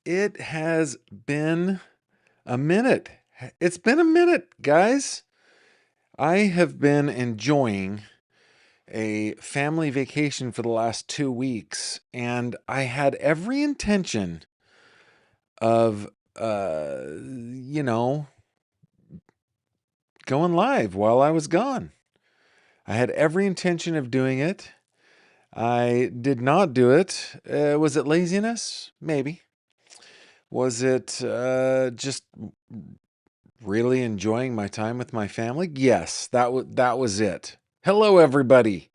It has been a minute. It's been a minute, guys. I have been enjoying a family vacation for the last 2 weeks, and I had every intention of, you know, going live while I was gone. I had every intention of doing it. I did not do it. Was it laziness? Maybe. Was it just really enjoying my time with my family? Yes, that was it. Hello, everybody.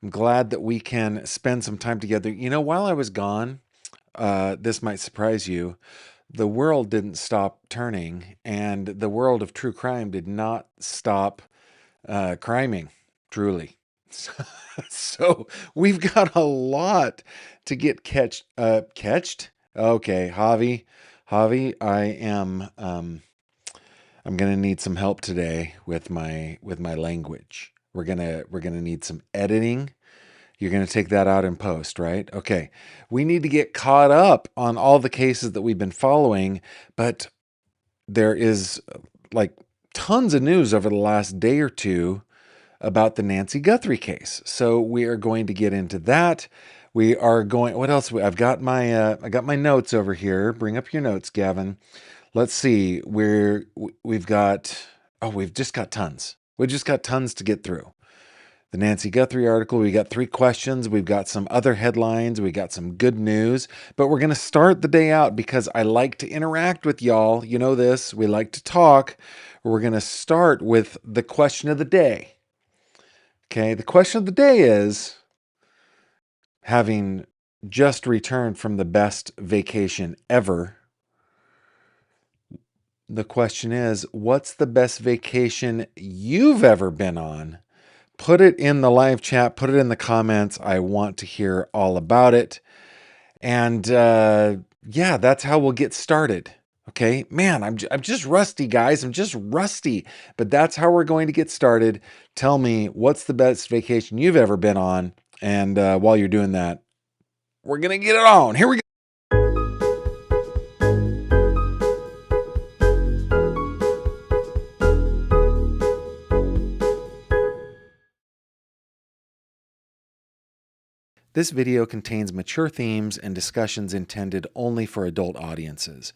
I'm glad that we can spend some time together. While I was gone, this might surprise you. The world didn't stop turning, and the world of true crime did not stop criming. Truly. So we've got a lot to get catched. Okay, Javi, I'm gonna need some help today with my language. We're gonna need some editing. You're gonna take that out in post, right? Okay. We need to get caught up on all the cases that we've been following, but there is like tons of news over the last day or two about the Nancy Guthrie case. So we are going to get into that. We are going. What else? I got my notes over here. Bring up your notes, Gavin. Let's see. We've got. Oh, we've just got tons. We just got tons to get through. The Nancy Guthrie article. We got 3 questions. We've got some other headlines. We got some good news. But we're going to start the day out because I like to interact with y'all. You know this. We like to talk. We're going to start with the question of the day. Okay, the question of the day is, having just returned from the best vacation ever, the question is, what's the best vacation you've ever been on? Put it in the live chat, put it in the comments. I want to hear all about it. And yeah, that's how we'll get started. Okay, man, I'm just rusty, guys. I'm just rusty, but that's how we're going to get started. Tell me, what's the best vacation you've ever been on? And while you're doing that, we're gonna get it on. Here we go. This video contains mature themes and discussions intended only for adult audiences.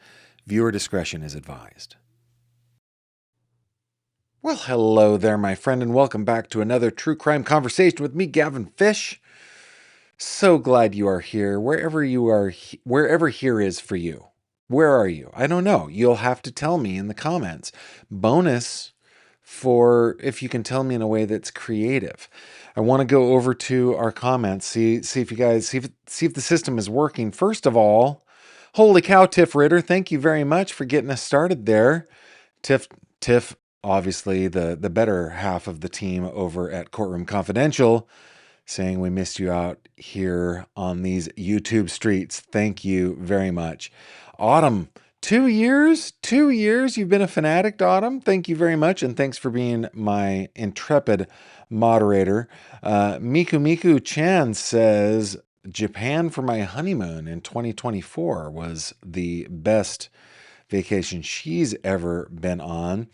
Viewer discretion is advised. Well, hello there, my friend, and welcome back to another true crime conversation with me, Gavin Fish. So glad you are here, wherever you are, wherever here is for you. Where are you? I don't know. You'll have to tell me in the comments. Bonus for if you can tell me in a way that's creative. I want to go over to our comments, see if you guys see if the system is working. First of all, holy cow, Tiff Ritter, thank you very much for getting us started there. Tiff, obviously the better half of the team over at Courtroom Confidential, saying we missed you out here on these YouTube streets. Thank you very much. Autumn, 2 years? 2 years you've been a fanatic, Autumn? Thank you very much, and thanks for being my intrepid moderator. Miku Chan says, Japan for my honeymoon in 2024 was the best vacation she's ever been on.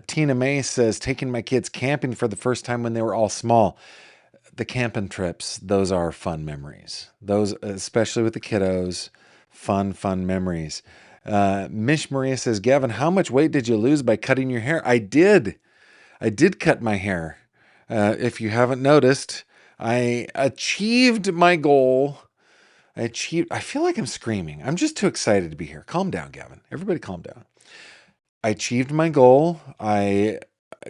Tina May says, taking my kids camping for the first time when they were all small. The camping trips, those are fun memories. Those, especially with the kiddos, fun memories. Mish Maria says, Gavin, how much weight did you lose by cutting your hair? I did cut my hair. If you haven't noticed, I achieved my goal. I feel like I'm screaming. I'm just too excited to be here. Calm down, Gavin. Everybody calm down. I achieved my goal. I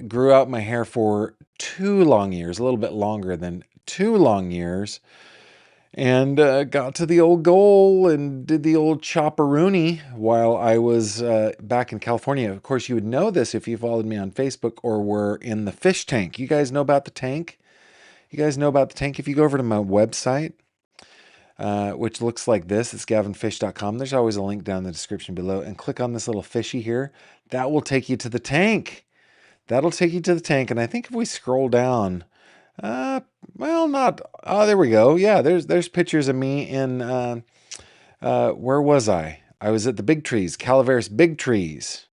grew out my hair for 2 long years, a little bit longer than 2 long years, and got to the old goal and did the old chopperoonie while I was back in California. Of course, you would know this if you followed me on Facebook or were in the fish tank. You guys know about the tank? You guys know about the tank? If you go over to my website, which looks like this, it's gavinfish.com. There's always a link down in the description below, and click on this little fishy here. That will take you to the tank. That'll take you to the tank. And I think if we scroll down, well, not, oh, there we go. Yeah, there's pictures of me in, where was I? I was at the Big Trees, Calaveras Big Trees.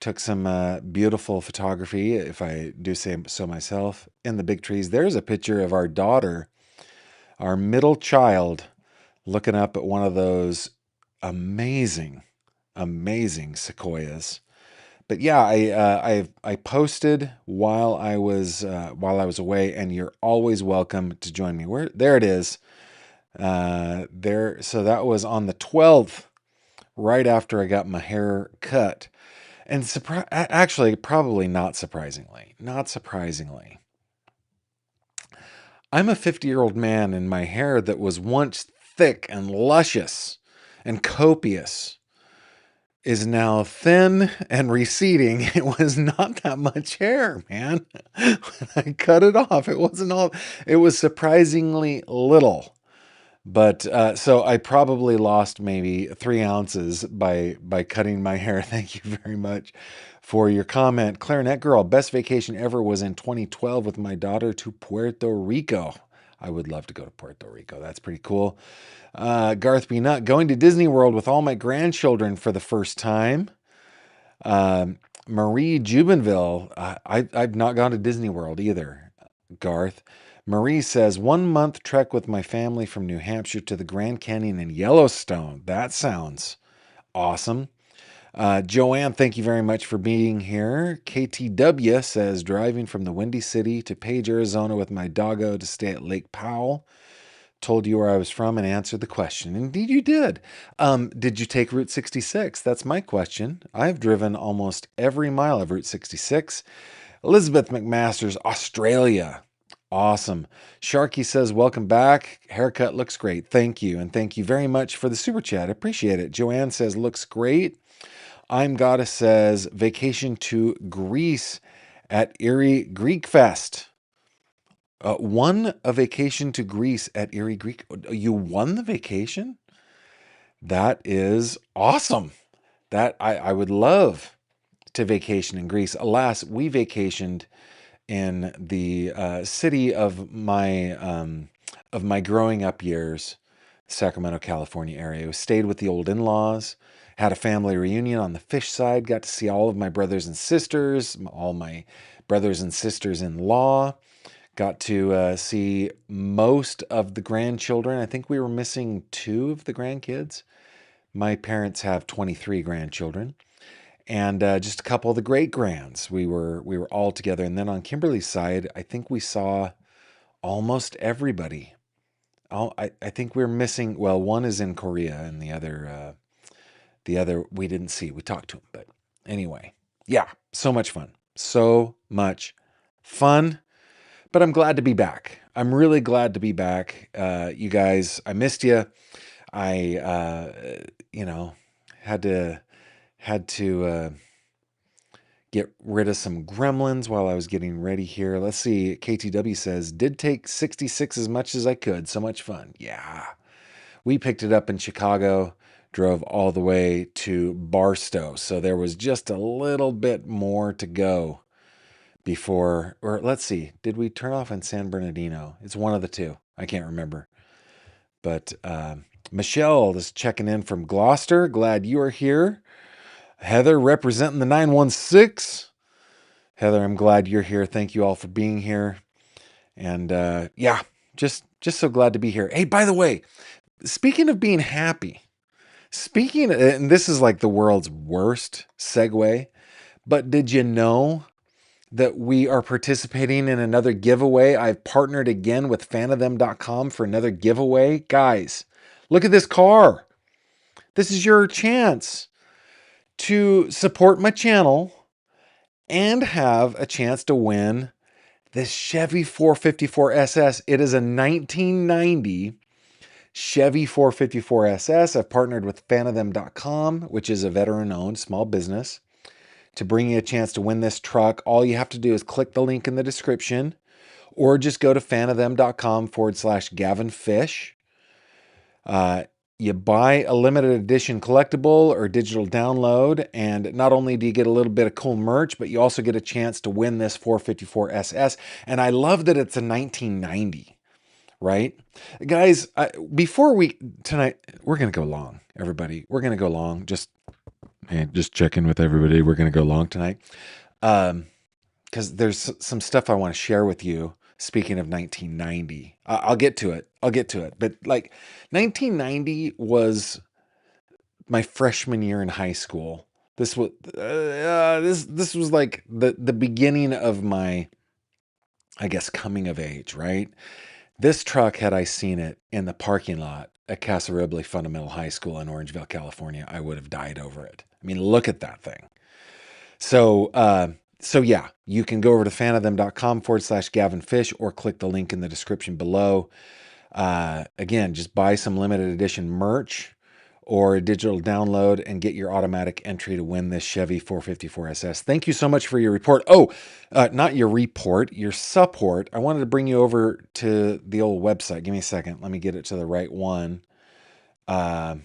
Took some beautiful photography, if I do say so myself, in the Big Trees. There's a picture of our daughter, our middle child, looking up at one of those amazing, amazing sequoias. But yeah, I posted while I was away, and you're always welcome to join me. There it is. There. So that was on the 12th, right after I got my hair cut. And actually, probably not surprisingly, I'm a 50-year-old man, and my hair that was once thick and luscious and copious is now thin and receding. It was not that much hair, man. When I cut it off, it was surprisingly little. But so I probably lost maybe 3 ounces by cutting my hair. Thank you very much for your comment. Clarinet Girl, best vacation ever was in 2012 with my daughter to Puerto Rico. I would love to go to Puerto Rico. That's pretty cool. Garth B. Nutt, going to Disney World with all my grandchildren for the first time. Marie Jubenville, I've not gone to Disney World either, Garth. Marie says, 1 month trek with my family from New Hampshire to the Grand Canyon and Yellowstone. That sounds awesome. Joanne, thank you very much for being here. KTW says, driving from the Windy City to Page, Arizona with my doggo to stay at Lake Powell. Told you where I was from and answered the question. Indeed you did. Did you take Route 66? That's my question. I've driven almost every mile of Route 66. Elizabeth McMasters, Australia. Awesome. Sharky says, welcome back. Haircut looks great. Thank you. And thank you very much for the super chat. Appreciate it. Joanne says, looks great. I'm Goddess says, vacation to Greece at Erie Greek Fest. Won a vacation to Greece at Erie Greek. You won the vacation? That is awesome. That I would love to vacation in Greece. Alas, we vacationed in the city of my growing up years, Sacramento, California area. We stayed with the old in-laws, had a family reunion on the fish side, got to see all of my brothers and sisters, all my brothers and sisters-in-law. Got to see most of the grandchildren. I think we were missing 2 of the grandkids. My parents have 23 grandchildren. And just a couple of the great grands. We were all together. And then on Kimberly's side, I think we saw almost everybody. I think we're missing. Well, one is in Korea, and the other we didn't see. We talked to him, but anyway, yeah, so much fun, so much fun. But I'm glad to be back. I'm really glad to be back. You guys, I missed you. I had to get rid of some gremlins while I was getting ready here. Let's see. KTW says, did take 66 as much as I could. So much fun. Yeah. We picked it up in Chicago, drove all the way to Barstow. So there was just a little bit more to go before, or let's see, did we turn off in San Bernardino? It's one of the two. I can't remember. But Michelle is checking in from Gloucester. Glad you are here. Heather representing the 916. Heather, I'm glad you're here. Thank you all for being here. And yeah, just so glad to be here. Hey, by the way, speaking of being happy, and this is like the world's worst segue, but did you know that we are participating in another giveaway? I've partnered again with fanofthem.com for another giveaway. Guys, look at this car. This is your chance to support my channel and have a chance to win this Chevy 454 SS. It is a 1990 Chevy 454 SS. I've partnered with fanofthem.com, which is a veteran-owned small business, to bring you a chance to win this truck. All you have to do is click the link in the description or just go to fanofthem.com/Gavin Fish. You buy a limited edition collectible or digital download, and not only do you get a little bit of cool merch, but you also get a chance to win this 454 SS. And I love that it's a 1990, right? Guys, before we tonight, we're going to go long, everybody. We're going to go long. Just check in with everybody. We're going to go long tonight. Because there's some stuff I want to share with you. Speaking of 1990, I'll get to it. But like 1990 was my freshman year in high school. This was this was like the beginning of my, I guess, coming of age, right? This truck, had I seen it in the parking lot at Casa Ribley Fundamental High School in Orangeville, California, I would have died over it. I mean, look at that thing. So yeah, you can go over to fanofthem.com/Gavin Fish or click the link in the description below. Again, just buy some limited edition merch or a digital download and get your automatic entry to win this Chevy 454 SS. Thank you so much for your report. Oh, not your report, your support. I wanted to bring you over to the old website. Give me a second. Let me get it to the right one. Yeah,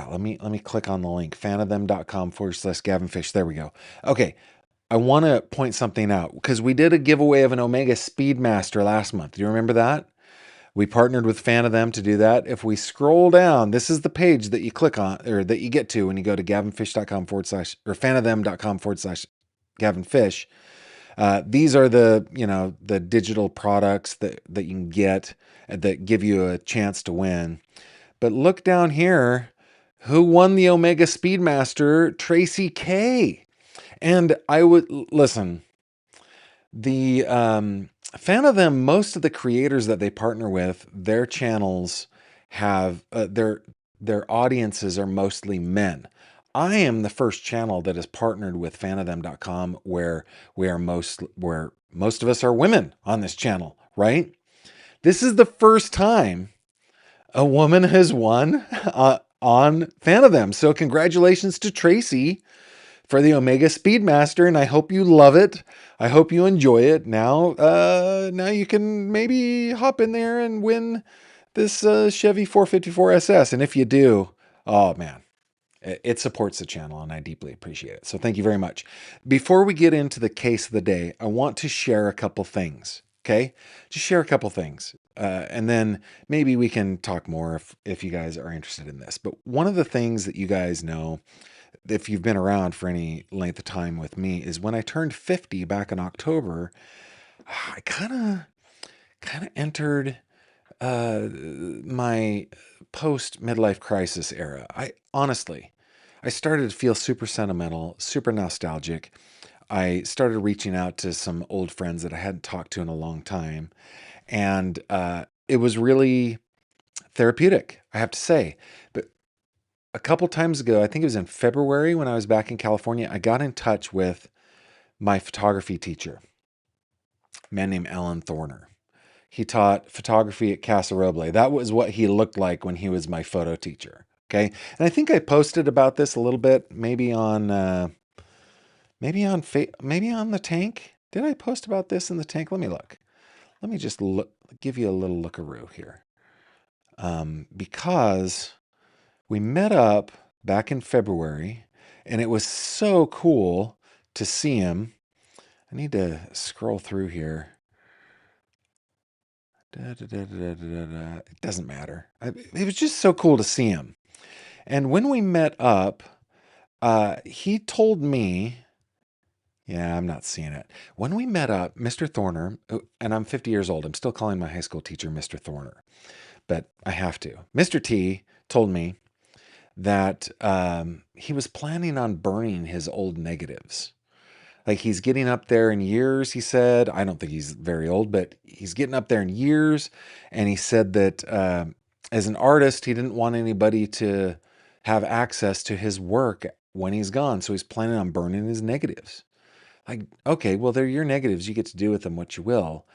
let me click on the link, fanofthem.com/Gavin Fish. There we go. Okay. I want to point something out because we did a giveaway of an Omega Speedmaster last month. Do you remember that? We partnered with Fan of Them to do that. If we scroll down, this is the page that you click on or that you get to when you go to gavinfish.com/ or fanofthem.com/Gavin Fish. These are the digital products that you can get that give you a chance to win. But look down here. Who won the Omega Speedmaster? Tracy K. And I would listen, the Fan of Them, most of the creators that they partner with, their channels have their audiences are mostly men. I am the first channel that is partnered with fanofthem.com where most of us are women on this channel, right? This is the first time a woman has won on Fan of Them. So congratulations to Tracy for the Omega Speedmaster, and I hope you love it. I hope you enjoy it. Now you can maybe hop in there and win this Chevy 454 SS. And if you do, oh man, it supports the channel, and I deeply appreciate it. So thank you very much. Before we get into the case of the day, I want to share a couple things. Okay, just share a couple things, and then maybe we can talk more if you guys are interested in this. But one of the things that you guys know, if you've been around for any length of time with me, is when I turned 50 back in October, I kind of entered my post midlife crisis era. I started to feel super sentimental, super nostalgic. I started reaching out to some old friends that I hadn't talked to in a long time, and it was really therapeutic, I have to say. But a couple times ago, I think it was in February when I was back in California, I got in touch with my photography teacher, a man named Alan Thorner. He taught photography at Casa Roble. That was what he looked like when he was my photo teacher. Okay. And I think I posted about this a little bit, maybe on the tank. Did I post about this in the tank? Let me look. Let me just give you a little lookaroo here. Because we met up back in February, and it was so cool to see him. I need to scroll through here. It doesn't matter. It was just so cool to see him. And when we met up, he told me, yeah, I'm not seeing it. When we met up, Mr. Thorner, and I'm 50 years old, I'm still calling my high school teacher Mr. Thorner, but I have to. Mr. T told me that he was planning on burning his old negatives. Like, he's getting up there in years, he said. I don't think he's very old, but he's getting up there in years. And he said that as an artist, he didn't want anybody to have access to his work when he's gone. So he's planning on burning his negatives. Like, okay, well, they're your negatives. You get to do with them what you will.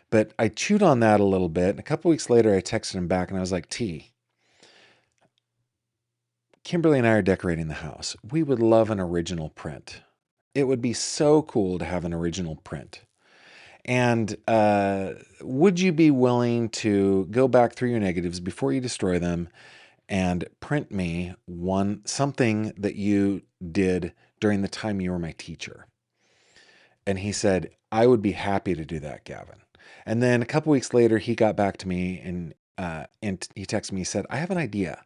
But I chewed on that a little bit. And a couple weeks later, I texted him back and I was like, T, Kimberly and I are decorating the house. We would love an original print. It would be so cool to have an original print. And would you be willing to go back through your negatives before you destroy them and print me something that you did during the time you were my teacher? And he said, I would be happy to do that, Gavin. And then a couple weeks later, he got back to me and he texted me. He said, "I have an idea.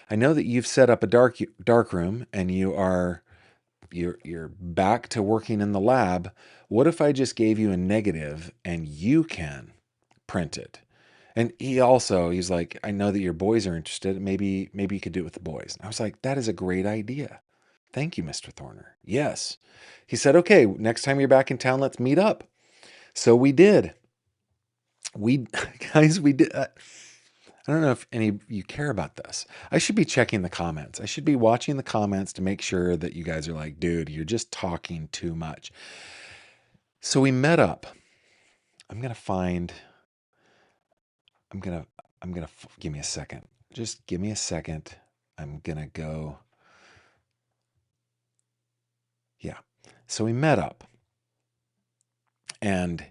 I know that you've set up a dark room and you're back to working in the lab. What if I just gave you a negative and you can print it?" And he's like, "I know that your boys are interested. Maybe you could do it with the boys." And I was like, "That is a great idea. Thank you, Mr. Thorner." Yes. He said, "Okay, next time you're back in town, let's meet up." So we did. We guys, we did. I don't know if any of you care about this. I should be checking the comments. I should be watching the comments to make sure that you guys are like, "Dude, you're just talking too much." So we met up. I'm gonna find. I'm gonna. Give me a second. Just give me a second. I'm gonna go. Yeah. So we met up, and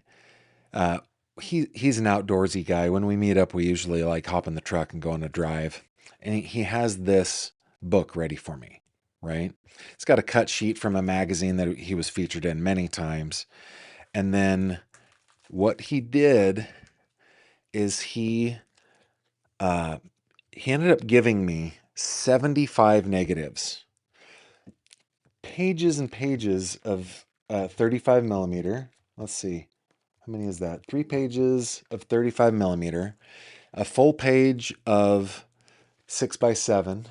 uh, he's an outdoorsy guy. When we meet up, we usually like hop in the truck and go on a drive. And he has this book ready for me, right? It's got a cut sheet from a magazine that he was featured in many times. And then what he did is he ended up giving me 75 negatives, pages and pages of 35 millimeter. Let's see. How many is that? 3 pages of 35 millimeter, a full page of 6x7,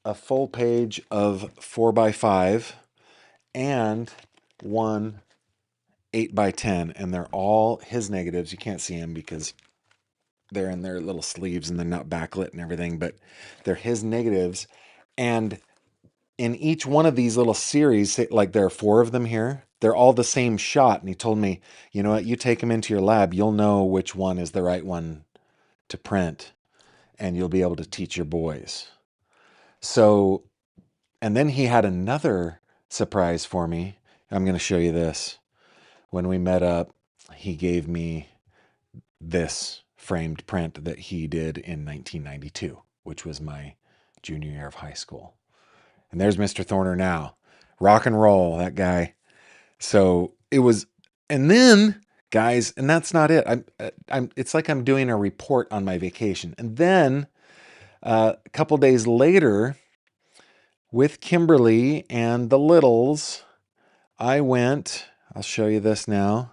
a full page of 4x5, and one 8x10. And they're all his negatives. You can't see them because they're in their little sleeves and they're not backlit and everything, but they're his negatives. And in each one of these little series, like there are 4 of them here, they're all the same shot. And he told me, "You know what? You take them into your lab, you'll know which one is the right one to print, and you'll be able to teach your boys." So, and then he had another surprise for me. I'm going to show you this. When we met up, he gave me this framed print that he did in 1992, which was my junior year of high school. And there's Mr. Thorner now. Rock and roll, that guy. So it was, and then guys, and that's not it. It's like I'm doing a report on my vacation. And then a couple days later, with Kimberly and the littles, I went, I'll show you this now,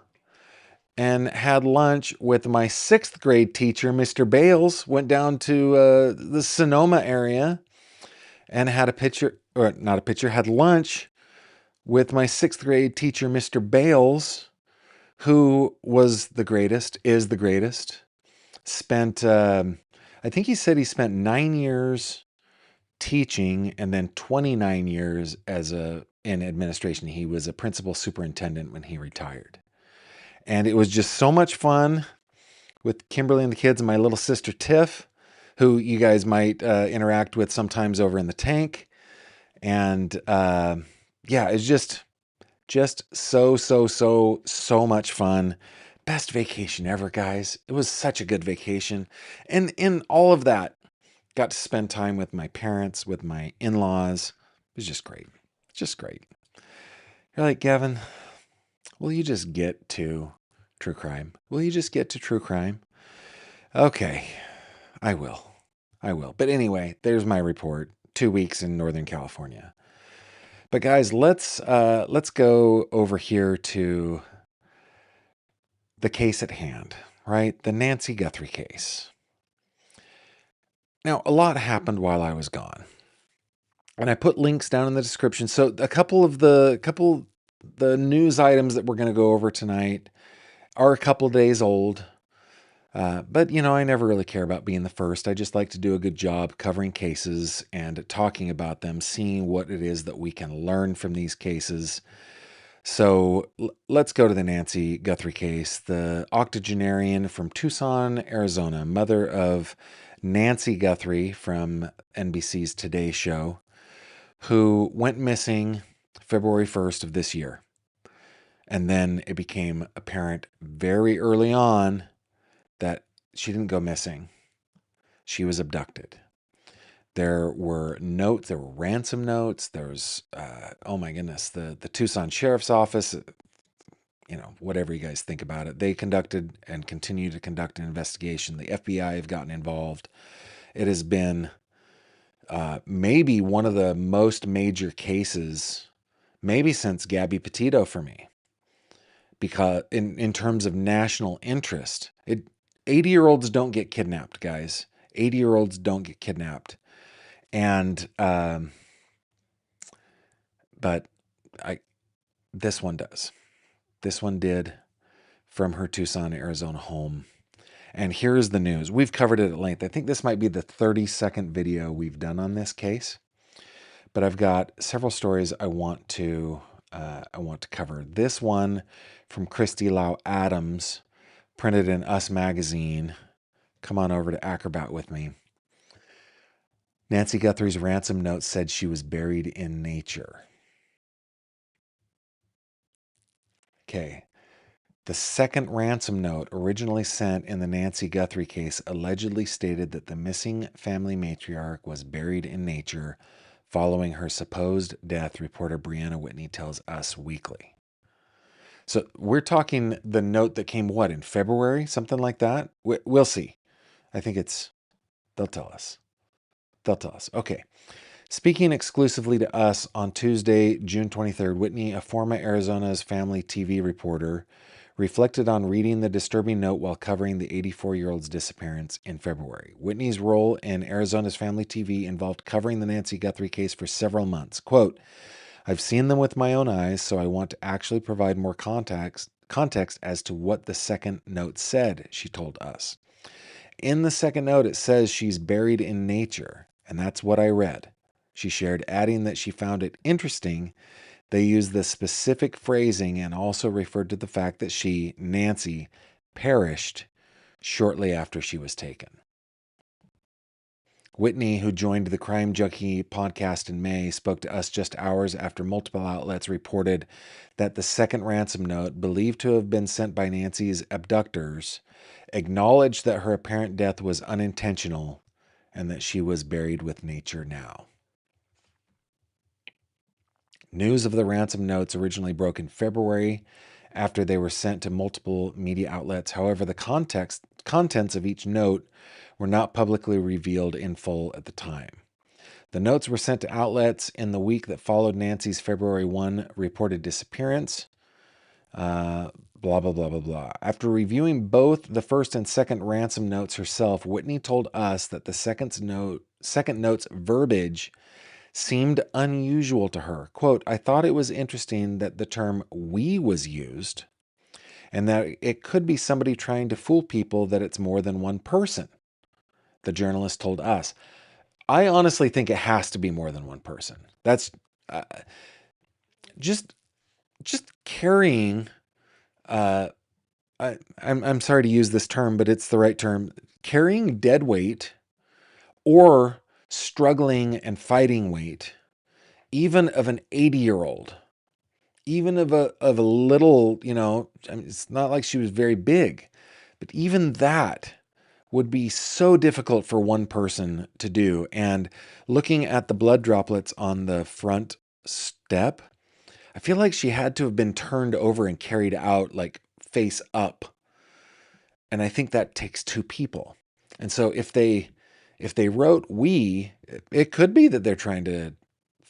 and had lunch with my 6th grade teacher, Mr. Bales. Went down to the Sonoma area and had a picture, or not a picture, had lunch with my 6th grade teacher, Mr. Bales, who was the greatest, is the greatest. Spent, I think he said he spent 9 years teaching and then 29 years in administration. He was a principal superintendent when he retired. And it was just so much fun with Kimberly and the kids and my little sister Tiff, who you guys might interact with sometimes over in the tank. And yeah, it's just so much fun. Best vacation ever, guys. It was such a good vacation. And in all of that, got to spend time with my parents, with my in-laws. It was just great. Just great. You're like, "Gavin, will you just get to true crime? Will you just get to true crime?" Okay, I will. I will. But anyway, there's my report. 2 weeks in Northern California. But guys, let's go over here to the case at hand, right? The Nancy Guthrie case. Now, a lot happened while I was gone. And I put links down in the description. So a couple of the news items that we're going to go over tonight are a couple days old. But, I never really care about being the first. I just like to do a good job covering cases and talking about them, seeing what it is that we can learn from these cases. So let's go to the Nancy Guthrie case. The octogenarian from Tucson, Arizona, mother of Nancy Guthrie from NBC's Today Show, who went missing February 1st of this year. And then it became apparent very early on that she didn't go missing. She was abducted. There were notes, there were ransom notes. There was, oh my goodness, the Tucson Sheriff's Office whatever you guys think about it. They conducted and continue to conduct an investigation. The FBI have gotten involved. It has been maybe one of the most major cases, maybe since Gabby Petito for me, because in terms of national interest, 80-year-olds don't get kidnapped, guys. 80-year-olds don't get kidnapped, and but this one does. This one did, from her Tucson, Arizona home. And here's the news. We've covered it at length. I think this might be the 30-second video we've done on this case, but I've got several stories I want to cover. This one from Christy Lau Adams, printed in Us Magazine. Come on over to Acrobat with me. Nancy Guthrie's ransom note said she was buried in nature. Okay. The second ransom note, originally sent in the Nancy Guthrie case, allegedly stated that the missing family matriarch was buried in nature following her supposed death, reporter Brianna Whitney tells Us Weekly. So we're talking the note that came, in February? Something like that? We'll see. I think they'll tell us. Okay. Speaking exclusively to Us on Tuesday, June 23rd, Whitney, a former Arizona's family TV reporter, reflected on reading the disturbing note while covering the 84-year-old's disappearance in February. Whitney's role in Arizona's family TV involved covering the Nancy Guthrie case for several months. Quote, I've seen them with my own eyes, so I want to actually provide more context as to what the second note said, she told Us. In the second note, it says she's buried in nature, and that's what I read. She shared, adding that she found it interesting they used the specific phrasing and also referred to the fact that she, Nancy, perished shortly after she was taken. Whitney, who joined the Crime Junkie podcast in May, spoke to Us just hours after multiple outlets reported that the second ransom note, believed to have been sent by Nancy's abductors, acknowledged that her apparent death was unintentional and that she was buried with nature now. News of the ransom notes originally broke in February after they were sent to multiple media outlets. However, the contents of each note were not publicly revealed in full at the time. The notes were sent to outlets in the week that followed Nancy's February 1 reported disappearance. Blah, blah, blah, blah, blah. After reviewing both the first and second ransom notes herself, Whitney told Us that the second note's verbiage seemed unusual to her. Quote, I thought it was interesting that the term we was used and that it could be somebody trying to fool people that it's more than one person, the journalist told Us. I honestly think it has to be more than one person. That's just carrying, I'm sorry to use this term, but it's the right term, carrying dead weight or struggling and fighting weight, even of an 80-year-old, even of a little, it's not like she was very big, but even that would be so difficult for one person to do. And looking at the blood droplets on the front step, I feel like she had to have been turned over and carried out like face up. And I think that takes two people. And so if they wrote we, it could be that they're trying to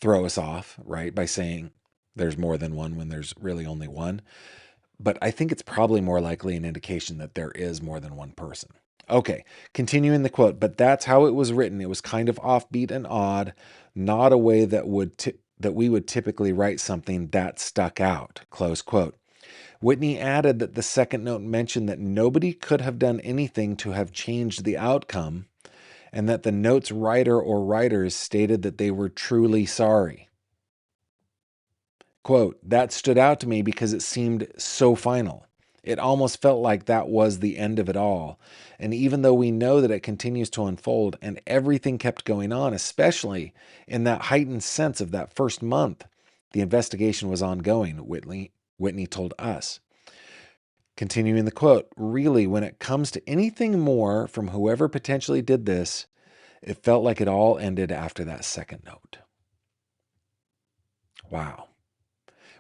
throw us off, right, by saying there's more than one when there's really only one. But I think it's probably more likely an indication that there is more than one person. Okay, continuing the quote, but that's how it was written. It was kind of offbeat and odd, not a way that we would typically write something that stuck out, close quote. Whitney added that the second note mentioned that nobody could have done anything to have changed the outcome, and that the note's writer or writers stated that they were truly sorry. Quote, that stood out to me because it seemed so final. It almost felt like that was the end of it all. And even though we know that it continues to unfold and everything kept going on, especially in that heightened sense of that first month, the investigation was ongoing, Whitney told Us. Continuing the quote, really, when it comes to anything more from whoever potentially did this, it felt like it all ended after that second note. Wow.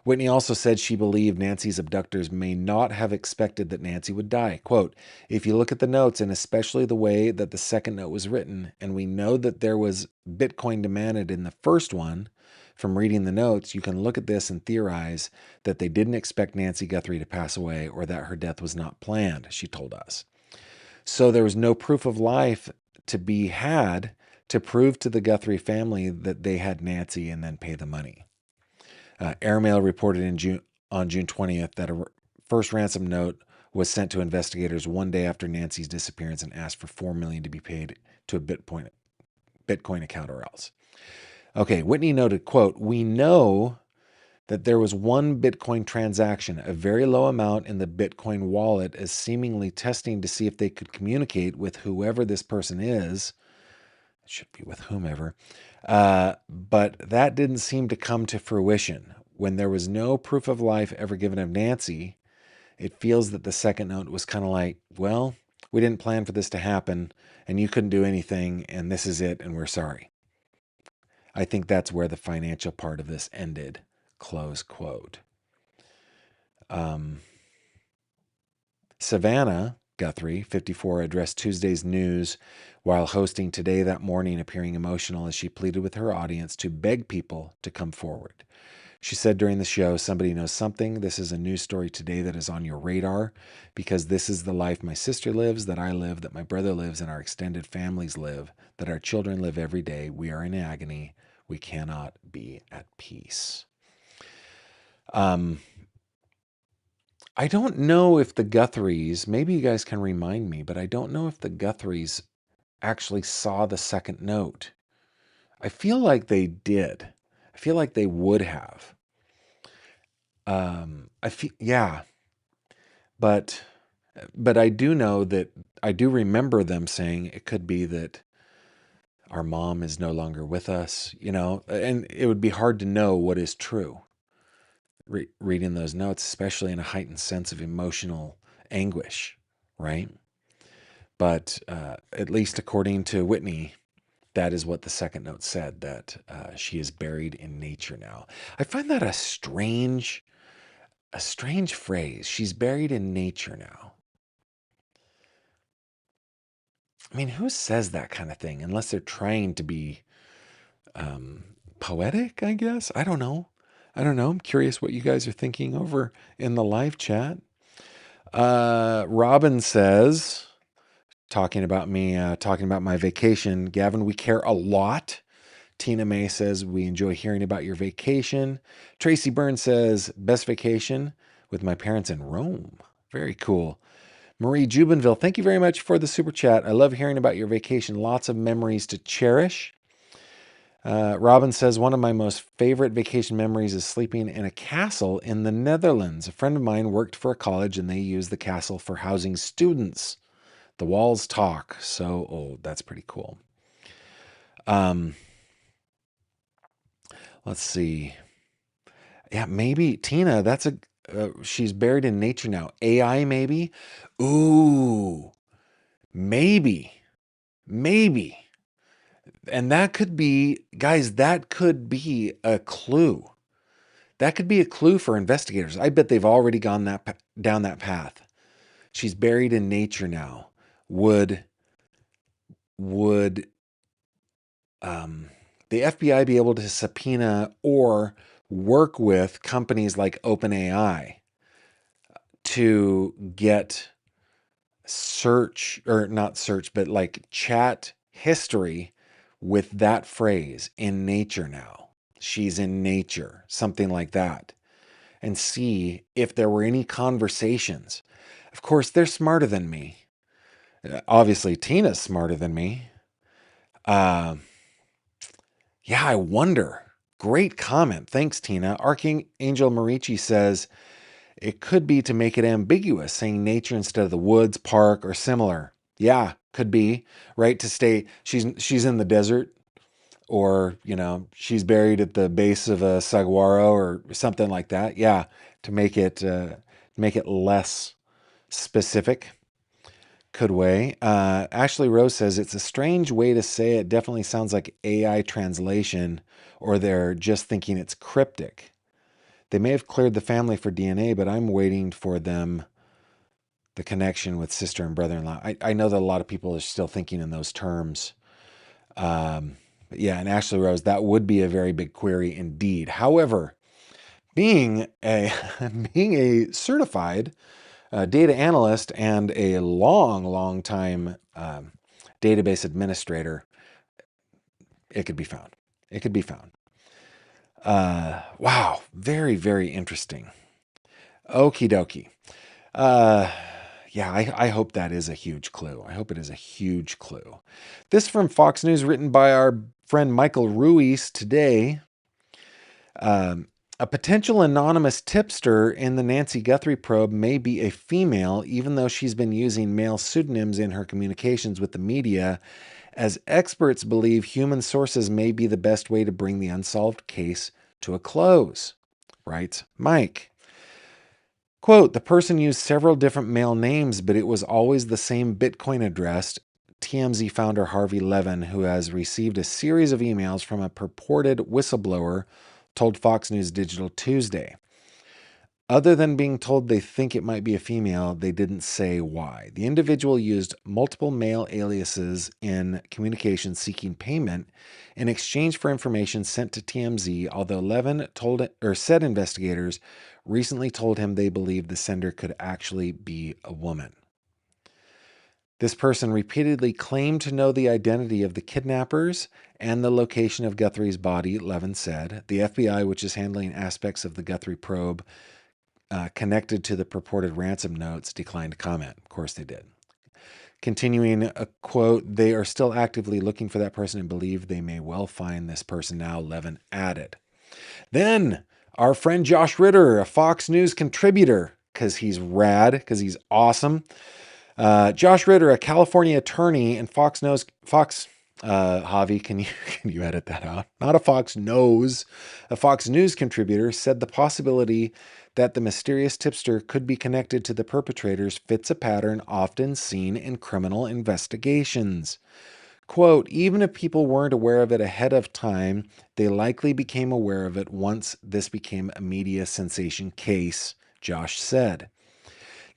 Whitney also said she believed Nancy's abductors may not have expected that Nancy would die. Quote, if you look at the notes, and especially the way that the second note was written, and we know that there was Bitcoin demanded in the first one, from reading the notes, you can look at this and theorize that they didn't expect Nancy Guthrie to pass away or that her death was not planned, she told us. So there was no proof of life to be had to prove to the Guthrie family that they had Nancy and then pay the money. Airmail reported on June 20th that a first ransom note was sent to investigators one day after Nancy's disappearance and asked for $4 million to be paid to a Bitcoin account or else. Okay, Whitney noted, quote, we know that there was one Bitcoin transaction, a very low amount in the Bitcoin wallet, as seemingly testing to see if they could communicate with whoever this person is. It should be with whomever. But that didn't seem to come to fruition. When there was no proof of life ever given of Nancy, it feels that the second note was kind of like, well, we didn't plan for this to happen, and you couldn't do anything, and this is it, and we're sorry. I think that's where the financial part of this ended, close quote. Savannah Guthrie, 54, addressed Tuesday's news while hosting Today That Morning, appearing emotional as she pleaded with her audience to beg people to come forward. She said during the show, somebody knows something. This is a news story today that is on your radar because this is the life my sister lives, that I live, that my brother lives, and our extended families live, that our children live every day. We are in agony. We cannot be at peace. I don't know if the Guthries, maybe you guys can remind me, but I don't know if the Guthries actually saw the second note. I feel like they did. I feel like they would have. Yeah, but I do know that I do remember them saying it could be that our mom is no longer with us, and it would be hard to know what is true. Reading those notes, especially in a heightened sense of emotional anguish, right? But at least according to Whitney, that is what the second note said, that she is buried in nature now. I find that a strange phrase. She's buried in nature now. I mean, who says that kind of thing unless they're trying to be poetic, I guess? I don't know. I'm curious what you guys are thinking over in the live chat. Robin says, talking about my vacation, Gavin, we care a lot. Tina May says, we enjoy hearing about your vacation. Tracy Byrne says, best vacation with my parents in Rome. Very cool. Marie Jubinville, thank you very much for the super chat. I love hearing about your vacation. Lots of memories to cherish. Robin says, one of my most favorite vacation memories is sleeping in a castle in the Netherlands. A friend of mine worked for a college and they used the castle for housing students. The walls talk. So old. That's pretty cool. Let's see. Yeah, maybe Tina, she's buried in nature now. AI, maybe? Ooh, maybe. And that could be, guys, that could be a clue. That could be a clue for investigators. I bet they've already gone down that path. She's buried in nature now. Would the FBI be able to subpoena or work with companies like OpenAI to get chat history with that phrase, in nature now? She's in nature, something like that, and see if there were any conversations. Of course, they're smarter than me. Obviously, Tina's smarter than me. Yeah, I wonder. Great comment. Thanks, Tina. Archangel Marici says, it could be to make it ambiguous, saying nature instead of the woods, park, or similar. Yeah, could be, right? To stay, she's in the desert, or, she's buried at the base of a saguaro or something like that. Yeah, to make it less specific. Could weigh. Ashley Rose says, it's a strange way to say it. Definitely sounds like AI translation, or they're just thinking it's cryptic. They may have cleared the family for DNA, but I'm waiting for them, the connection with sister and brother-in-law. I know that a lot of people are still thinking in those terms. Yeah, and Ashley Rose, that would be a very big query indeed. However, being a being a certified data analyst and a long time database administrator, it could be found. It could be found. Wow, very interesting. Okie dokie. Yeah, I hope that is a huge clue. I hope it is a huge clue. This from Fox News, written by our friend Michael Ruiz today. A potential anonymous tipster in the Nancy Guthrie probe may be a female, even though she's been using male pseudonyms in her communications with the media, as experts believe human sources may be the best way to bring the unsolved case to a close, writes Mike. Quote, the person used several different male names, but it was always the same Bitcoin address. TMZ founder Harvey Levin, who has received a series of emails from a purported whistleblower, told Fox News Digital Tuesday. Other than being told they think it might be a female, they didn't say why. The individual used multiple male aliases in communication seeking payment in exchange for information sent to TMZ, although Levin said investigators recently told him they believe the sender could actually be a woman. This person repeatedly claimed to know the identity of the kidnappers and the location of Guthrie's body, Levin said. The FBI, which is handling aspects of the Guthrie probe connected to the purported ransom notes, declined to comment. Of course they did. Continuing a quote, they are still actively looking for that person and believe they may well find this person now, Levin added. Then our friend Josh Ritter, a Fox News contributor, because he's rad, because he's awesome. Josh Ritter, a California attorney and Javi, can you edit that out? Not a Fox News contributor, said the possibility that the mysterious tipster could be connected to the perpetrators fits a pattern often seen in criminal investigations. Quote, even if people weren't aware of it ahead of time, they likely became aware of it once this became a media sensation case, Josh said.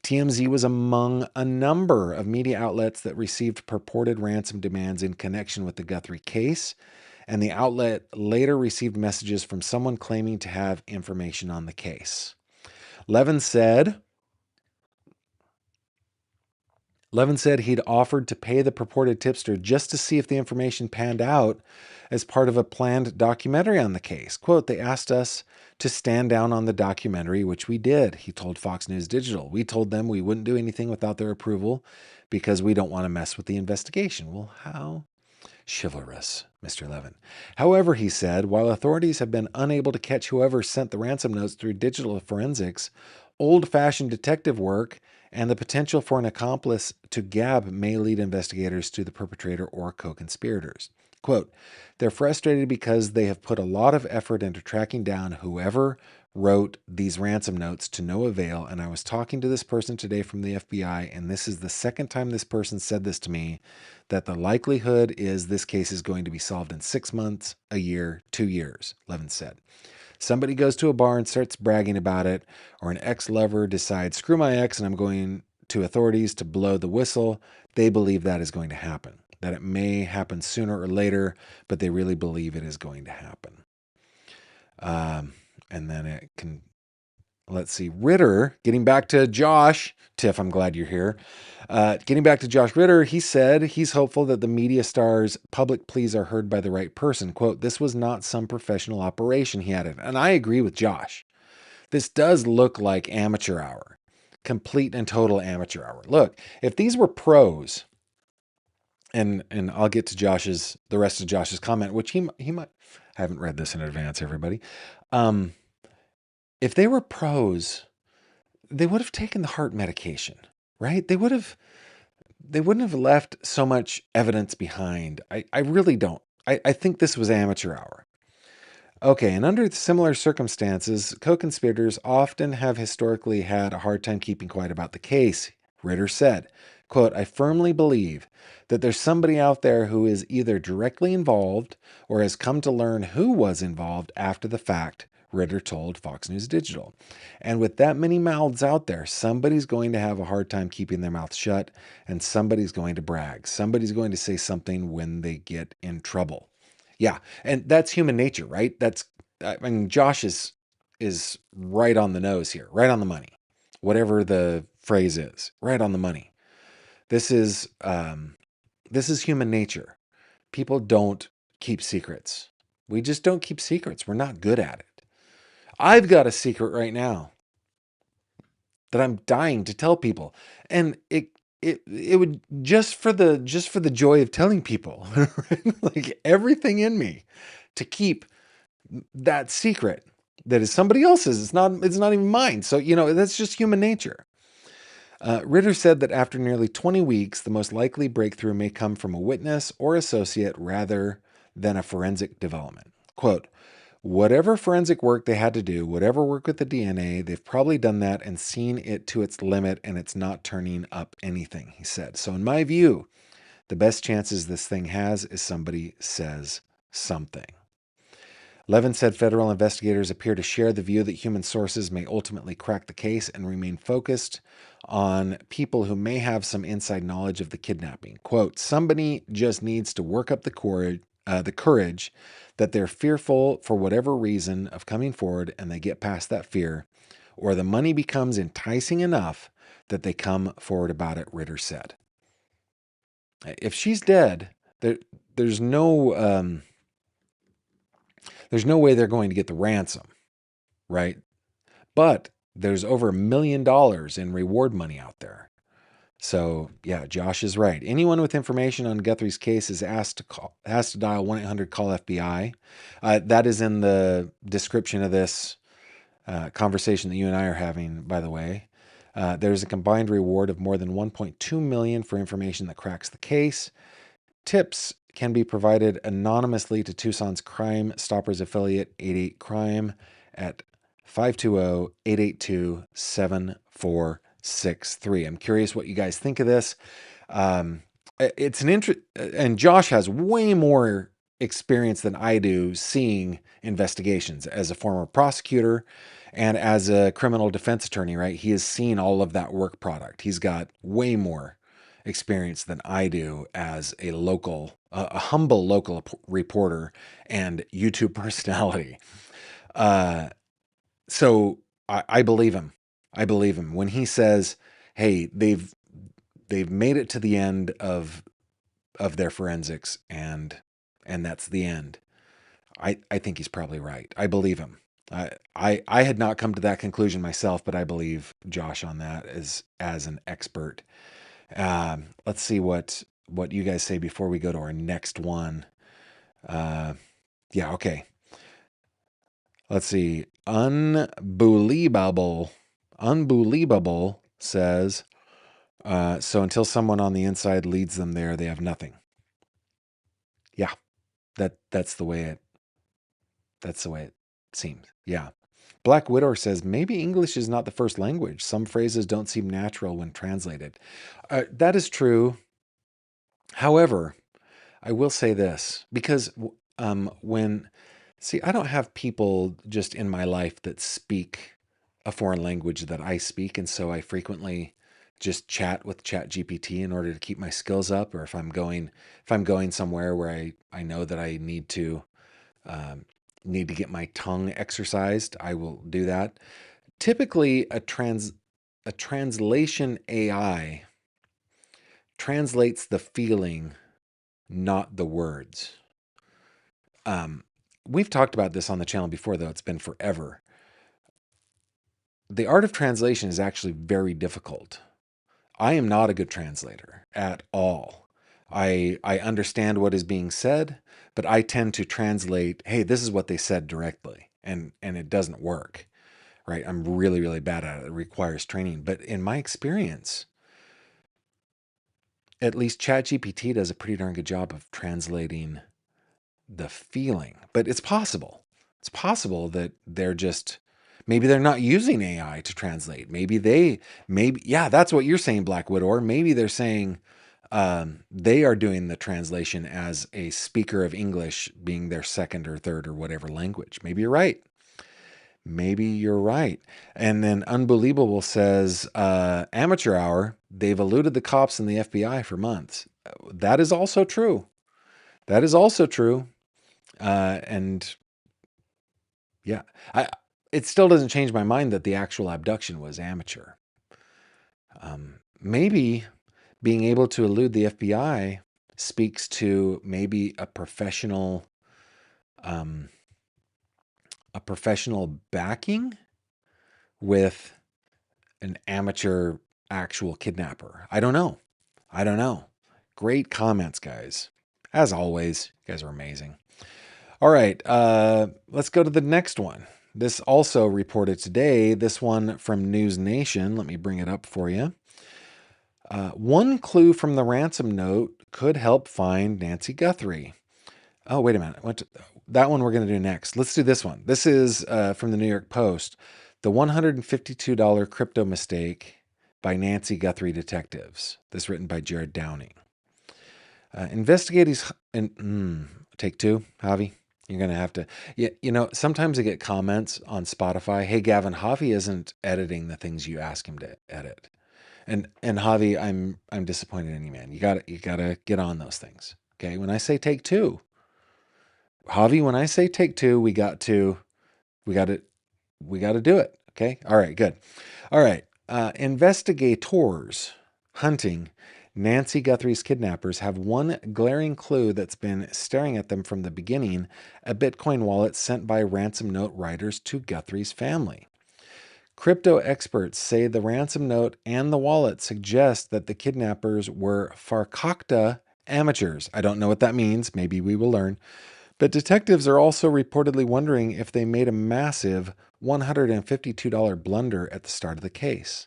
TMZ was among a number of media outlets that received purported ransom demands in connection with the Guthrie case, and the outlet later received messages from someone claiming to have information on the case. Levin said he'd offered to pay the purported tipster just to see if the information panned out as part of a planned documentary on the case. Quote, they asked us to stand down on the documentary, which we did, he told Fox News Digital. We told them we wouldn't do anything without their approval because we don't want to mess with the investigation. Well, how chivalrous, Mr. Levin. However, he said, while authorities have been unable to catch whoever sent the ransom notes through digital forensics, old-fashioned detective work and the potential for an accomplice to Gab may lead investigators to the perpetrator or co-conspirators. Quote, they're frustrated because they have put a lot of effort into tracking down whoever wrote these ransom notes to no avail, and I was talking to this person today from the FBI, and this is the second time this person said this to me, that the likelihood is this case is going to be solved in 6 months, a year, 2 years, Levin said. Somebody goes to a bar and starts bragging about it, or an ex-lover decides, screw my ex and I'm going to authorities to blow the whistle. They believe that is going to happen, that it may happen sooner or later, but they really believe it is going to happen. And then it can, let's see, Ritter, getting back to Josh, Tiff, I'm glad you're here. Getting back to Josh Ritter, he said he's hopeful that the media star's public pleas are heard by the right person. Quote, this was not some professional operation, he added. And I agree with Josh. This does look like amateur hour, complete and total amateur hour. Look, if these were pros, and I'll get to the rest of Josh's comment, which he might, I haven't read this in advance, everybody. If they were pros, they would have taken the heart medication, right? They wouldn't have left so much evidence behind. I really don't. I think this was amateur hour. Okay, and under similar circumstances, co-conspirators often have historically had a hard time keeping quiet about the case, Ritter said. Quote, I firmly believe that there's somebody out there who is either directly involved or has come to learn who was involved after the fact, Ritter told Fox News Digital. And with that many mouths out there, somebody's going to have a hard time keeping their mouth shut, and somebody's going to brag. Somebody's going to say something when they get in trouble. Yeah, and that's human nature, right? Josh is right on the nose here, right on the money. Whatever the phrase is, right on the money. This is human nature. People don't keep secrets. We just don't keep secrets. We're not good at it. I've got a secret right now that I'm dying to tell people, and it would just for the joy of telling people, right? Like everything in me to keep that secret that is somebody else's. It's not even mine. So that's just human nature. Ritter said that after nearly 20 weeks, the most likely breakthrough may come from a witness or associate rather than a forensic development. Quote, whatever forensic work they had to do, whatever work with the DNA, they've probably done that and seen it to its limit, and it's not turning up anything, he said. So in my view, the best chances this thing has is somebody says something. Levin said federal investigators appear to share the view that human sources may ultimately crack the case and remain focused on people who may have some inside knowledge of the kidnapping. Quote, somebody just needs to work up the courage that they're fearful for whatever reason of coming forward, and they get past that fear, or the money becomes enticing enough that they come forward about it, Ritter said. If she's dead, there's no way they're going to get the ransom, right? But there's over $1 million in reward money out there. So yeah, Josh is right. Anyone with information on Guthrie's case is asked to dial 1-800-CALL-FBI. That is in the description of this conversation that you and I are having, by the way. There's a combined reward of more than $1.2 million for information that cracks the case. Tips can be provided anonymously to Tucson's Crime Stoppers affiliate 88 Crime at 520-882-7463. I'm curious what you guys think of this. It's and Josh has way more experience than I do seeing investigations as a former prosecutor and as a criminal defense attorney, right? He has seen all of that work product. He's got way more experience than I do as a humble local reporter and YouTube personality. So I believe him. I believe him when he says, "Hey, they've made it to the end of their forensics, and that's the end." I think he's probably right. I believe him. I had not come to that conclusion myself, but I believe Josh on that as an expert. Let's see what you guys say before we go to our next one. Yeah, okay. Let's see. Unbelievable says, so until someone on the inside leads them there, they have nothing. Yeah, that's the way it seems. Yeah. Black Widow says, maybe English is not the first language. Some phrases don't seem natural when translated. That is true. However, I will say this, because I don't have people just in my life that speak a foreign language that I speak, and so I frequently just chat with ChatGPT in order to keep my skills up, or if I'm going somewhere where I know that I need to get my tongue exercised, I will do that. Typically, a translation AI translates the feeling, not the words. We've talked about this on the channel before, though it's been forever. The art of translation is actually very difficult. I am not a good translator at all. I understand what is being said, but I tend to translate, hey, this is what they said directly, and it doesn't work, right? I'm really, really bad at it. It requires training. But in my experience, at least ChatGPT does a pretty darn good job of translating the feeling. But it's possible. It's possible that maybe they're not using AI to translate. Yeah, that's what you're saying, Black Widow. Or maybe they're saying they are doing the translation as a speaker of English being their second or third or whatever language. Maybe you're right. Maybe you're right. And then Unbelievable says, amateur hour, they've eluded the cops and the FBI for months. That is also true. That is also true. And yeah, it still doesn't change my mind that the actual abduction was amateur. Maybe being able to elude the FBI speaks to maybe a professional backing with an amateur actual kidnapper. I don't know. I don't know. Great comments, guys. As always, you guys are amazing. All right, let's go to the next one. This also reported today, this one from News Nation. Let me bring it up for you. One clue from the ransom note could help find Nancy Guthrie. Oh, wait a minute. That one we're going to do next. Let's do this one. This is from the New York Post. The $152 crypto mistake by Nancy Guthrie detectives. This written by Jared Downing. Investigators... take two, Javi. You're going to have to... sometimes I get comments on Spotify. Hey, Gavin, Javi isn't editing the things you ask him to edit. And Javi, I'm disappointed in you, man. You gotta get on those things. Okay. When I say take two, Javi, when I say take two, we got to do it. Okay. All right. Good. All right. Investigators hunting Nancy Guthrie's kidnappers have one glaring clue that's been staring at them from the beginning: a Bitcoin wallet sent by ransom note writers to Guthrie's family. Crypto experts say the ransom note and the wallet suggest that the kidnappers were Farkakta amateurs. I don't know what that means. Maybe we will learn. But detectives are also reportedly wondering if they made a massive $152 blunder at the start of the case.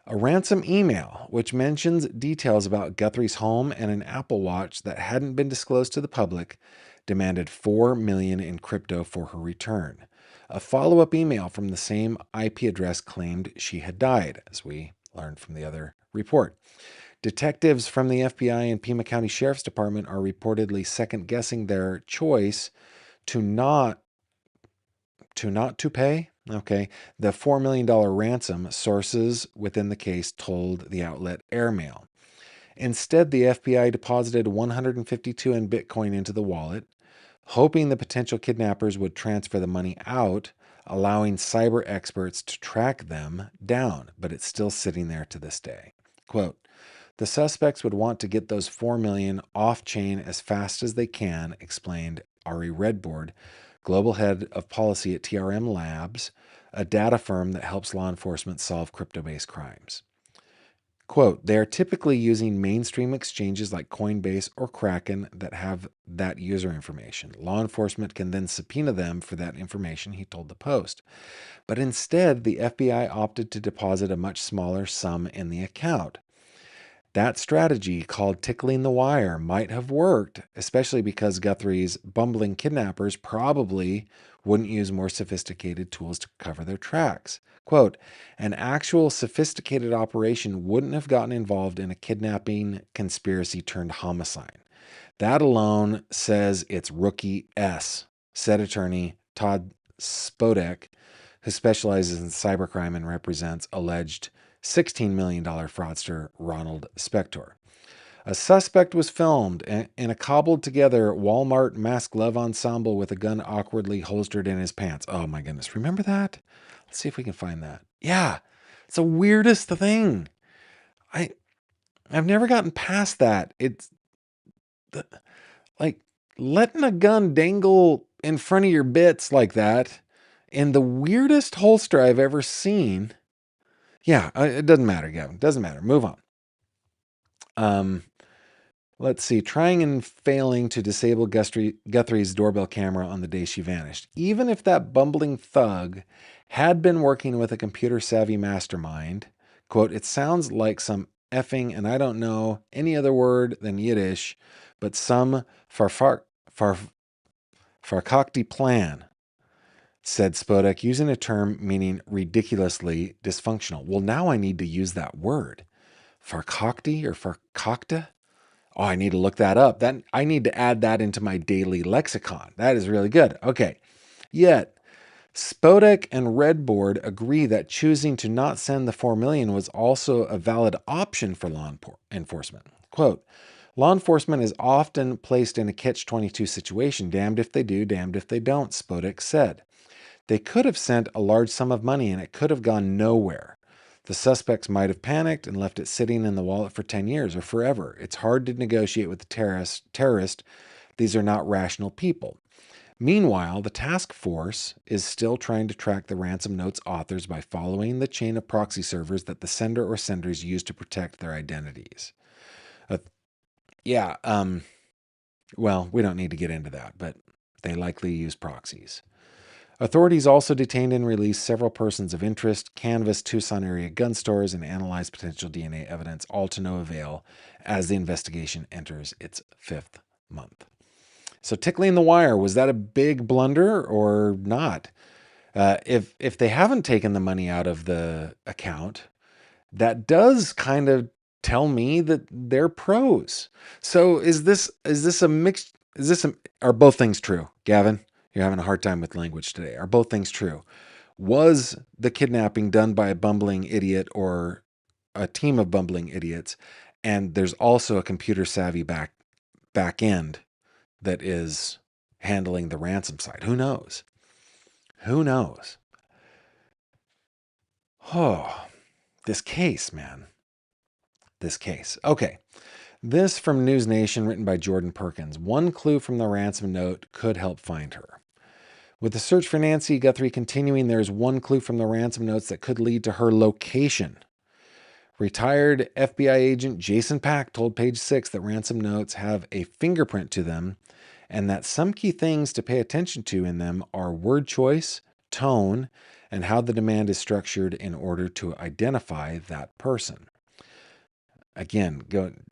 A ransom email, which mentions details about Guthrie's home and an Apple Watch that hadn't been disclosed to the public, demanded $4 million in crypto for her return. A follow-up email from the same IP address claimed she had died, as we learned from the other report. Detectives from the FBI and Pima County Sheriff's Department are reportedly second-guessing their choice to not pay the $4 million ransom, sources within the case told the outlet Airmail. Instead, the FBI deposited $152 in Bitcoin into the wallet, hoping the potential kidnappers would transfer the money out, allowing cyber experts to track them down, but it's still sitting there to this day. Quote, the suspects would want to get those $4 million off-chain as fast as they can, explained Ari Redboard, global head of policy at TRM Labs, a data firm that helps law enforcement solve crypto-based crimes. Quote, they are typically using mainstream exchanges like Coinbase or Kraken that have that user information. Law enforcement can then subpoena them for that information, he told the Post. But instead, the FBI opted to deposit a much smaller sum in the account. That strategy, called tickling the wire, might have worked, especially because Guthrie's bumbling kidnappers probably wouldn't use more sophisticated tools to cover their tracks. Quote, an actual sophisticated operation wouldn't have gotten involved in a kidnapping conspiracy turned homicide. That alone says it's rookie S, said attorney Todd Spodek, who specializes in cybercrime and represents alleged $16 million fraudster Ronald Spector. A suspect was filmed in a cobbled-together Walmart mask love ensemble with a gun awkwardly holstered in his pants. Oh my goodness, remember that? Let's see if we can find that. Yeah, it's the weirdest thing. I've never gotten past that. It's like letting a gun dangle in front of your bits like that in the weirdest holster I've ever seen. Yeah, it doesn't matter, Gavin. Doesn't matter. Move on. Let's see. Trying and failing to disable Guthrie's doorbell camera on the day she vanished. Even if that bumbling thug had been working with a computer-savvy mastermind, quote, it sounds like some effing, and I don't know any other word than Yiddish, but some farkakti plan, said Spodek, using a term meaning ridiculously dysfunctional. Well, now I need to use that word. Farkakti or farkakta? Oh, I need to look that up. I need to add that into my daily lexicon. That is really good. Okay. Yet, Spodek and Redboard agree that choosing to not send the $4 million was also a valid option for law enforcement. Quote, law enforcement is often placed in a catch-22 situation, damned if they do, damned if they don't, Spodek said. They could have sent a large sum of money and it could have gone nowhere. The suspects might have panicked and left it sitting in the wallet for 10 years or forever. It's hard to negotiate with the terrorist. These are not rational people. Meanwhile, the task force is still trying to track the ransom note's authors by following the chain of proxy servers that the sender or senders use to protect their identities. Yeah, well, we don't need to get into that, but they likely use proxies. Authorities also detained and released several persons of interest, canvassed Tucson area gun stores, and analyzed potential DNA evidence, all to no avail as the investigation enters its 5th month. So tickling the wire, was that a big blunder or not? If they haven't taken the money out of the account, that does kind of tell me that they're pros. So are both things true, Gavin? You're having a hard time with language today. Are both things true? Was the kidnapping done by a bumbling idiot or a team of bumbling idiots? And there's also a computer savvy back end that is handling the ransom side. Who knows? Who knows? Oh, this case, man. This case. Okay. This from News Nation, written by Jordan Perkins. One clue from the ransom note could help find her. With the search for Nancy Guthrie continuing, there is one clue from the ransom notes that could lead to her location. Retired FBI agent Jason Pack told Page 6 that ransom notes have a fingerprint to them and that some key things to pay attention to in them are word choice, tone, and how the demand is structured in order to identify that person. Again,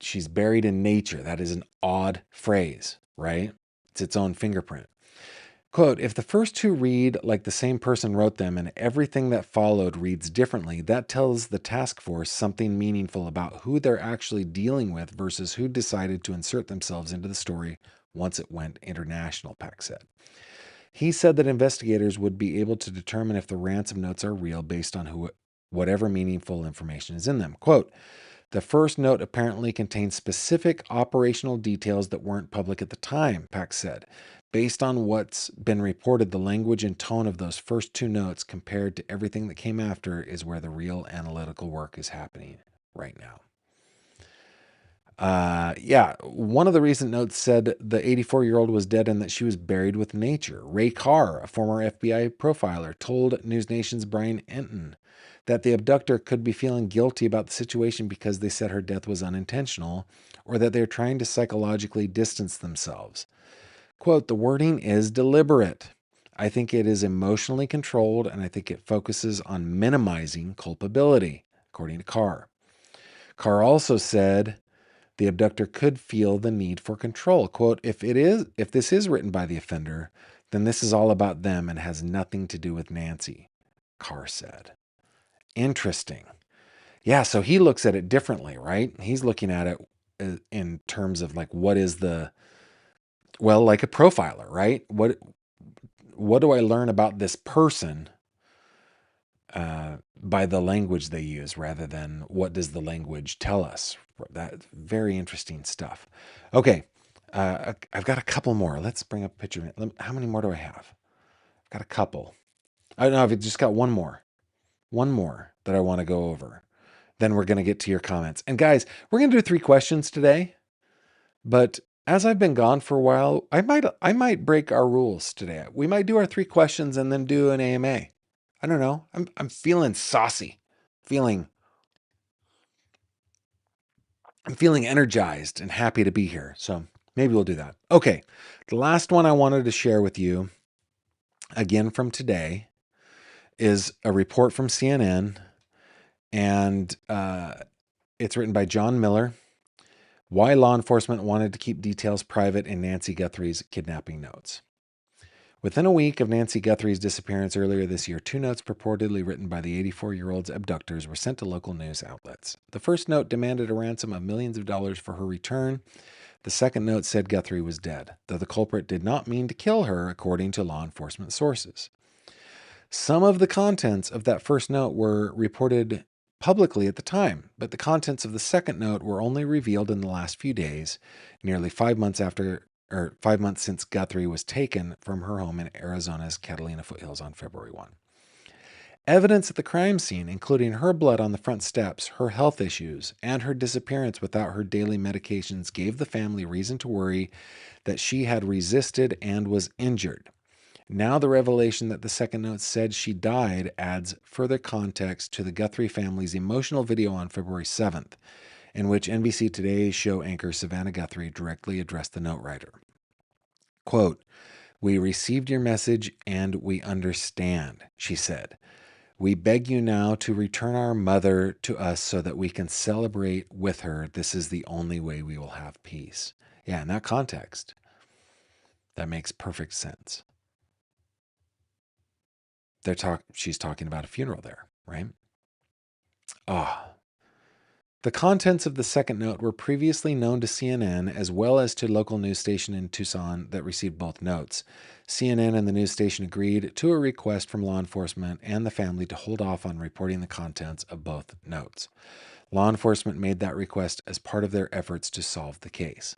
she's buried in nature. That is an odd phrase, right? It's its own fingerprint. Quote, if the first two read like the same person wrote them and everything that followed reads differently, that tells the task force something meaningful about who they're actually dealing with versus who decided to insert themselves into the story once it went international, Pack said. He said that investigators would be able to determine if the ransom notes are real based on whatever meaningful information is in them. Quote, the first note apparently contains specific operational details that weren't public at the time, Pack said. Based on what's been reported, the language and tone of those first two notes compared to everything that came after is where the real analytical work is happening right now. One of the recent notes said the 84-year-old was dead and that she was buried with nature. Ray Carr, a former FBI profiler, told News Nation's Brian Enton that the abductor could be feeling guilty about the situation because they said her death was unintentional or that they're trying to psychologically distance themselves. Quote, the wording is deliberate. I think it is emotionally controlled and I think it focuses on minimizing culpability, according to Carr. Carr also said the abductor could feel the need for control. Quote, if this is written by the offender, then this is all about them and has nothing to do with Nancy, Carr said. Interesting. Yeah, so he looks at it differently, right? He's looking at it in terms of like, what is like a profiler, right? What do I learn about this person by the language they use rather than what does the language tell us? That very interesting stuff. Okay, I've got a couple more. Let's bring up a picture. How many more do I have? I've got a couple. I don't know. I've just got one more that I want to go over. Then we're going to get to your comments. And guys, we're going to do 3 questions today. But as I've been gone for a while, I might break our rules today. We might do our 3 questions and then do an AMA. I don't know. I'm feeling saucy. I'm feeling energized and happy to be here. So maybe we'll do that. Okay. The last one I wanted to share with you, again from today, is a report from CNN. And it's written by John Miller. Why law enforcement wanted to keep details private in Nancy Guthrie's kidnapping notes. Within a week of Nancy Guthrie's disappearance earlier this year, 2 notes purportedly written by the 84-year-old's abductors were sent to local news outlets. The first note demanded a ransom of millions of dollars for her return. The second note said Guthrie was dead, though the culprit did not mean to kill her, according to law enforcement sources. Some of the contents of that first note were reported publicly at the time, but the contents of the second note were only revealed in the last few days, nearly 5 months since Guthrie was taken from her home in Arizona's Catalina foothills on February 1. Evidence at the crime scene, including her blood on the front steps, her health issues, and her disappearance without her daily medications, gave the family reason to worry that she had resisted and was injured. Now the revelation that the second note said she died adds further context to the Guthrie family's emotional video on February 7th, in which NBC Today's show anchor Savannah Guthrie directly addressed the note writer. Quote, "We received your message and we understand," she said. "We beg you now to return our mother to us so that we can celebrate with her. This is the only way we will have peace." Yeah, in that context, that makes perfect sense. She's talking about a funeral there, right? The contents of the second note were previously known to CNN as well as to local news station in Tucson that received both notes. CNN and the news station agreed to a request from law enforcement and the family to hold off on reporting the contents of both notes. Law enforcement made that request as part of their efforts to solve the case.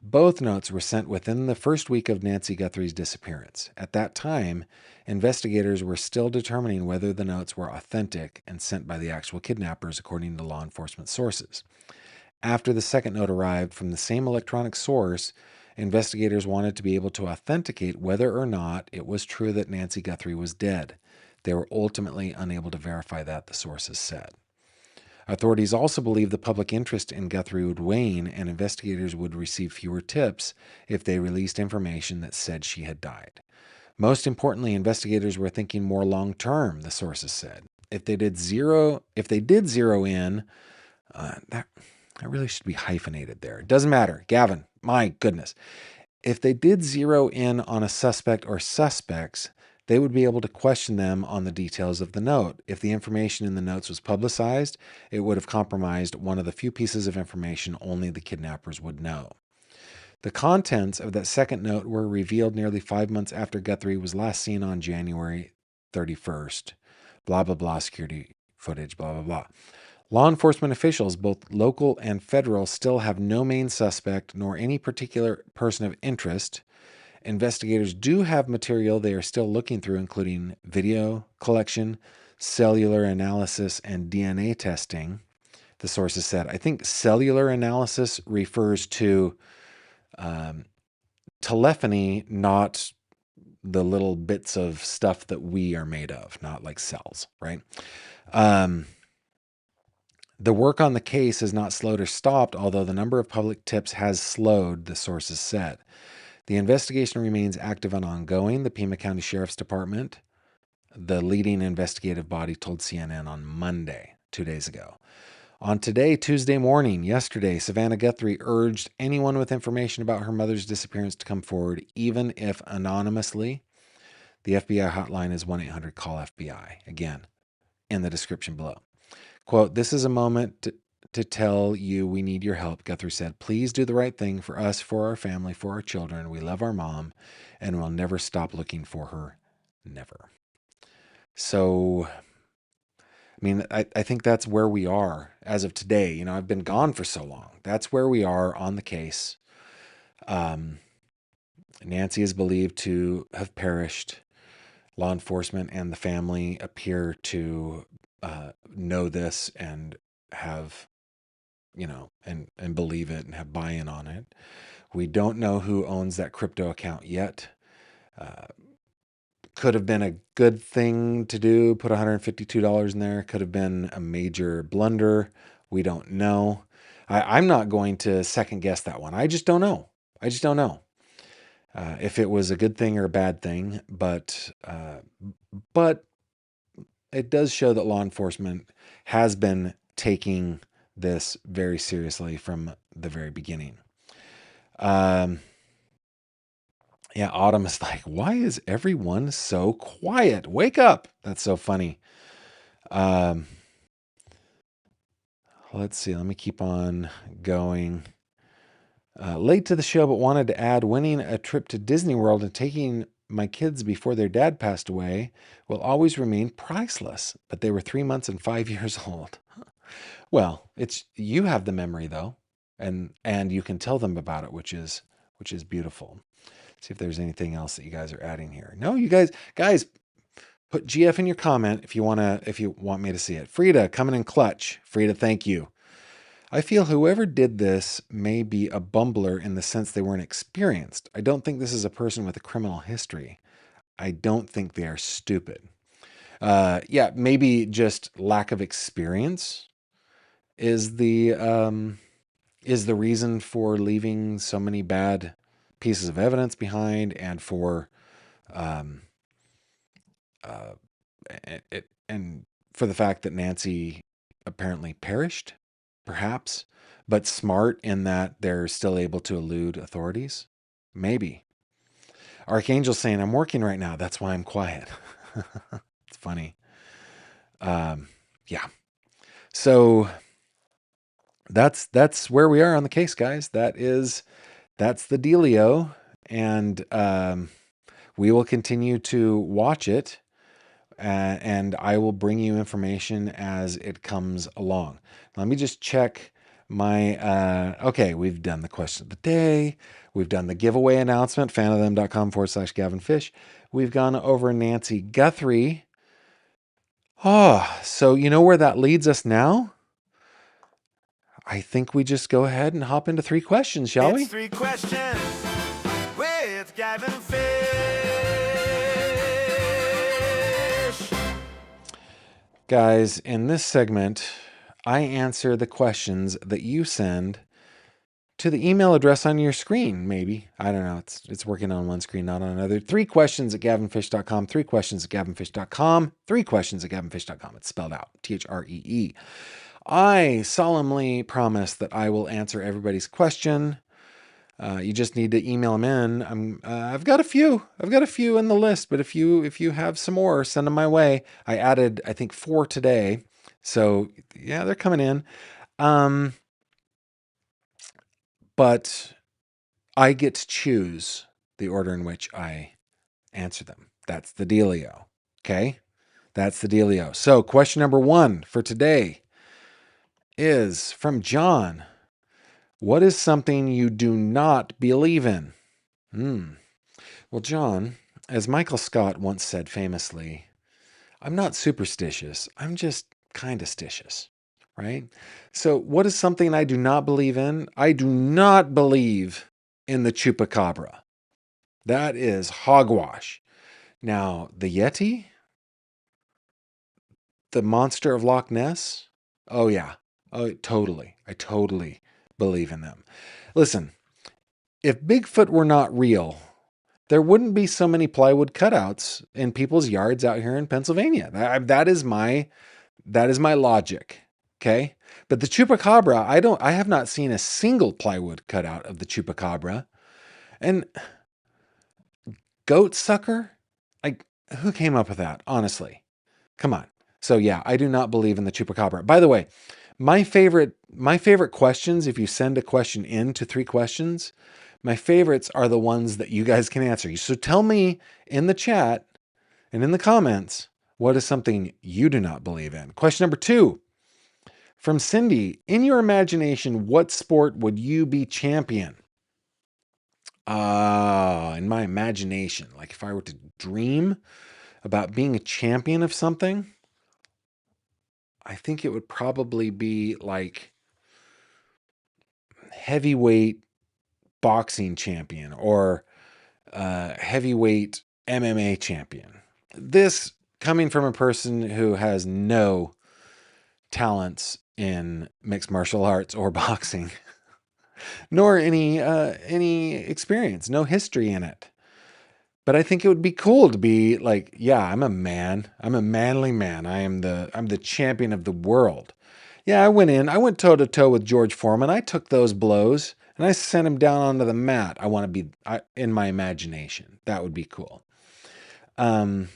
Both notes were sent within the first week of Nancy Guthrie's disappearance. At that time, investigators were still determining whether the notes were authentic and sent by the actual kidnappers, according to law enforcement sources. After the second note arrived from the same electronic source, investigators wanted to be able to authenticate whether or not it was true that Nancy Guthrie was dead. They were ultimately unable to verify that, the sources said. Authorities also believe the public interest in Guthrie would wane and investigators would receive fewer tips if they released information that said she had died. Most importantly, investigators were thinking more long term, the sources said. If they did zero in, that really should be hyphenated there. It doesn't matter. Gavin, my goodness. If they did zero in on a suspect or suspects, they would be able to question them on the details of the note. If the information in the notes was publicized, it would have compromised one of the few pieces of information only the kidnappers would know. The contents of that second note were revealed nearly 5 months after Guthrie was last seen on January 31st. Blah, blah, blah, security footage, blah, blah, blah. Law enforcement officials, both local and federal, still have no main suspect nor any particular person of interest. Investigators do have material they are still looking through, including video collection, cellular analysis, and DNA testing, the sources said. I think cellular analysis refers to telephony, not the little bits of stuff that we are made of, not like cells, right? The work on the case has not slowed or stopped, although the number of public tips has slowed, the sources said. The investigation remains active and ongoing. The Pima County Sheriff's Department, the leading investigative body, told CNN on Monday, 2 days ago. On Tuesday morning, yesterday, Savannah Guthrie urged anyone with information about her mother's disappearance to come forward, even if anonymously. The FBI hotline is 1-800-CALL-FBI. Again, in the description below. Quote, "This is a moment to tell you we need your help," Guthrie said. "Please do the right thing for us, for our family, for our children. We love our mom, and we'll never stop looking for her. Never." So, I mean, I think that's where we are as of today. You know, I've been gone for so long. That's where we are on the case. Nancy is believed to have perished. Law enforcement and the family appear to know this and have, and believe it and have buy-in on it. We don't know who owns that crypto account yet. Could have been a good thing to do, put $152 in there. Could have been a major blunder. We don't know. I'm not going to second guess that one. I just don't know. If it was a good thing or a bad thing, but it does show that law enforcement has been taking this very seriously from the very beginning. Yeah, Autumn is like, why is everyone so quiet? Wake up. That's so funny. Let's see. Let me keep on going. Late to the show, but wanted to add, winning a trip to Disney World and taking my kids before their dad passed away will always remain priceless, but they were 3 months and 5 years old. Well, it's you have the memory though, and you can tell them about it, which is beautiful. See if there's anything else that you guys are adding here. No, you guys put GF in your comment if you want me to see it. Frida coming in clutch. Frida, thank you. I feel whoever did this may be a bumbler in the sense they weren't experienced. I don't think this is a person with a criminal history. I don't think they are stupid. Yeah, maybe just lack of experience is the reason for leaving so many bad pieces of evidence behind, and for and for the fact that Nancy apparently perished, perhaps, but smart in that they're still able to elude authorities. Maybe. Archangel saying, I'm working right now. That's why I'm quiet. It's funny. Yeah. So that's where we are on the case, guys. That's the dealio. And we will continue to watch it. And I will bring you information as it comes along. Let me just check my, okay, we've done the question of the day. We've done the giveaway announcement, fanofthem.com/Gavin Fish. We've gone over Nancy Guthrie. Oh, so you know where that leads us now? I think we just go ahead and hop into 3 questions, shall we? It's 3 questions with Gavin Fish. Guys, in this segment, I answer the questions that you send to the email address on your screen, maybe. I don't know. It's working on one screen, not on another. 3 questions at gavinfish.com, 3 questions at gavinfish.com, 3 questions at gavinfish.com. It's spelled out, THREE. I solemnly promise that I will answer everybody's question. You just need to email them in. I've got a few in the list, but if you have some more, send them my way. I added, I think, 4 today. So yeah, they're coming in. But I get to choose the order in which I answer them. That's the dealio. Okay? That's the dealio. So question number 1 for today is from John. What is something you do not believe in? Well, John, as Michael Scott once said famously, I'm not superstitious. I'm just kind of stitious, right? So what is something I do not believe in? I do not believe in the chupacabra. That is hogwash. Now, the Yeti? The monster of Loch Ness? Oh, yeah. Oh, totally. I totally believe in them. Listen, if Bigfoot were not real, there wouldn't be so many plywood cutouts in people's yards out here in Pennsylvania. That is my logic. Okay? But the chupacabra, I have not seen a single plywood cutout of the chupacabra. And goat sucker? Like, who came up with that? Honestly. Come on. So yeah, I do not believe in the chupacabra. By the way, my favorite questions, if you send a question in to 3 questions, my favorites are the ones that you guys can answer. So tell me in the chat and in the comments, what is something you do not believe in? Question number 2 from Cindy. In your imagination, what sport would you be champion? In my imagination, like if I were to dream about being a champion of something, I think it would probably be like heavyweight boxing champion or heavyweight MMA champion. This coming from a person who has no talents in mixed martial arts or boxing, nor any experience, no history in it. But I think it would be cool to be like, yeah, I'm a man. I'm a manly man. I'm the champion of the world. Yeah, I went toe to toe with George Foreman. I took those blows and I sent him down onto the mat. I want to be in my imagination. That would be cool. I'd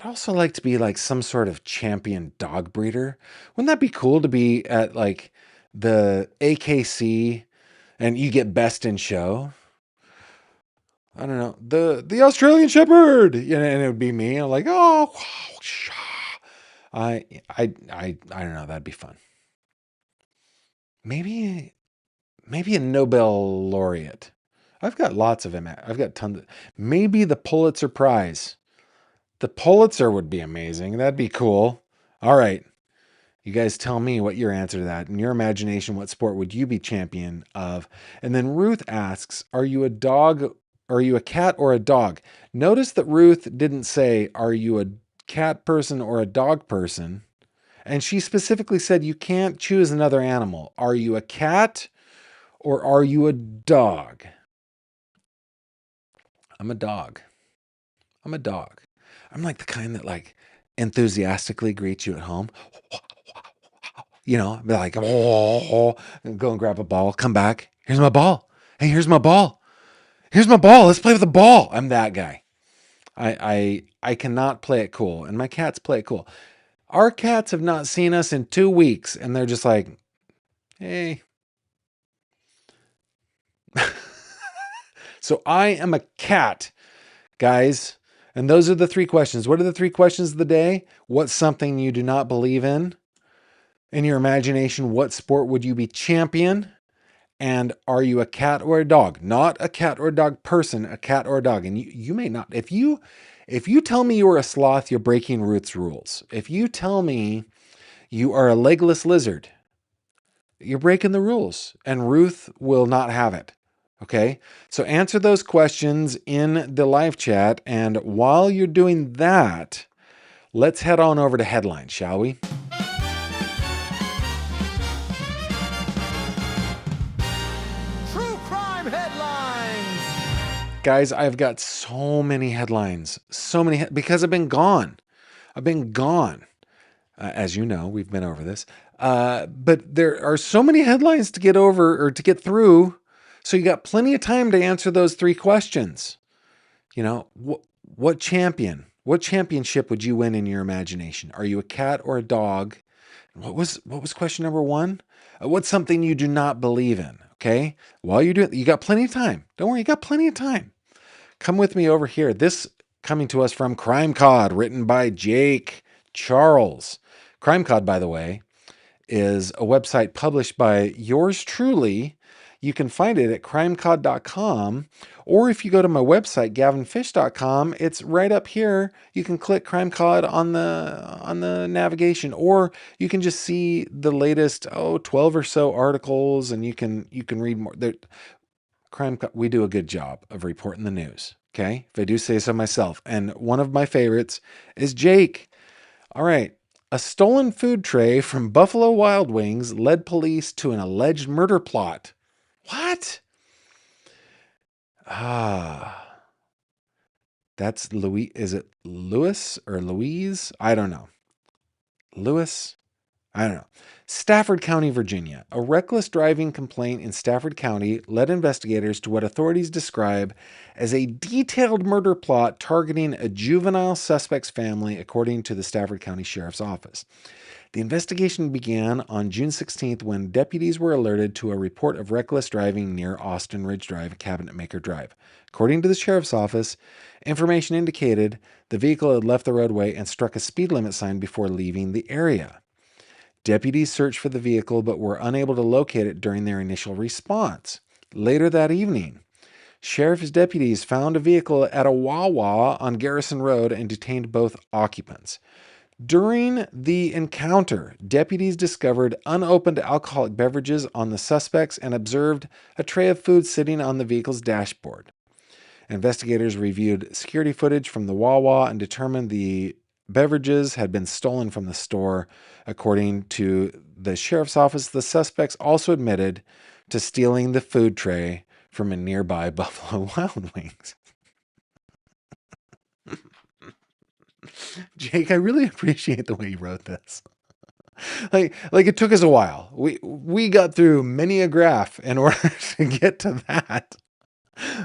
also like to be like some sort of champion dog breeder. Wouldn't that be cool to be at like the AKC and you get best in show? I don't know, the Australian Shepherd, you know, and it would be me. I'm like, oh, I don't know. That'd be fun. Maybe a Nobel laureate. I've got lots of them. I've got tons. Maybe the Pulitzer Prize. The Pulitzer would be amazing. That'd be cool. All right. You guys tell me what your answer to that. In your imagination, what sport would you be champion of? And then Ruth asks, are you a dog? Are you a cat or a dog? Notice that Ruth didn't say, are you a cat person or a dog person? And she specifically said, you can't choose another animal. Are you a cat or are you a dog? I'm a dog. I'm a dog. I'm like the kind that like enthusiastically greets you at home. You know, be like, oh, and go and grab a ball, come back. Here's my ball. Hey, here's my ball. Here's my ball. Let's play with the ball. I'm that guy. I cannot play it cool, and my cats play it cool. Our cats have not seen us in 2 weeks, and they're just like, hey. So I am a cat, guys. And those are the 3 questions. What are the 3 questions of the day? What's something you do not believe in? In your imagination, what sport would you be champion? And are you a cat or a dog? Not a cat or a dog person, a cat or a dog. And you may not. If you tell me you are a sloth, you're breaking Ruth's rules. If you tell me you are a legless lizard, you're breaking the rules. And Ruth will not have it. Okay? So answer those questions in the live chat. And while you're doing that, let's head on over to headlines, shall we? True crime headlines. Guys, I've got so many headlines. So many because I've been gone. As you know, we've been over this. But there are so many headlines to get over or to get through. So you got plenty of time to answer those 3 questions. You know, what championship would you win in your imagination? Are you a cat or a dog? What was question number 1? What's something you do not believe in? Okay. While you're doing, you got plenty of time. Don't worry, you got plenty of time. Come with me over here. This coming to us from Crime Cod, written by Jake Charles. Crime Cod, by the way, is a website published by yours truly. You can find it at crimecod.com, or if you go to my website, gavinfish.com, it's right up here. You can click Crime Cod on the navigation, or you can just see the latest 12 or so articles, and you can read more. We do a good job of reporting the news. Okay, if I do say so myself. And one of my favorites is Jake. All right. A stolen food tray from Buffalo Wild Wings led police to an alleged murder plot. What? That's Louis. Is it Louis or Louise? I don't know. Louis? I don't know. Stafford County, Virginia. A reckless driving complaint in Stafford County led investigators to what authorities describe as a detailed murder plot targeting a juvenile suspect's family, according to the Stafford County Sheriff's Office. The investigation began on June 16th when deputies were alerted to a report of reckless driving near Austin Ridge Drive and Cabinet Maker Drive. According to the sheriff's office, information indicated the vehicle had left the roadway and struck a speed limit sign before leaving the area. Deputies searched for the vehicle but were unable to locate it during their initial response. Later that evening, sheriff's deputies found a vehicle at a Wawa on Garrison Road and detained both occupants. During the encounter, deputies discovered unopened alcoholic beverages on the suspects and observed a tray of food sitting on the vehicle's dashboard. Investigators reviewed security footage from the Wawa and determined the beverages had been stolen from the store. According to the sheriff's office, the suspects also admitted to stealing the food tray from a nearby Buffalo Wild Wings. Jake, I really appreciate the way you wrote this. Like it took us a while. We got through many a graph in order to get to that.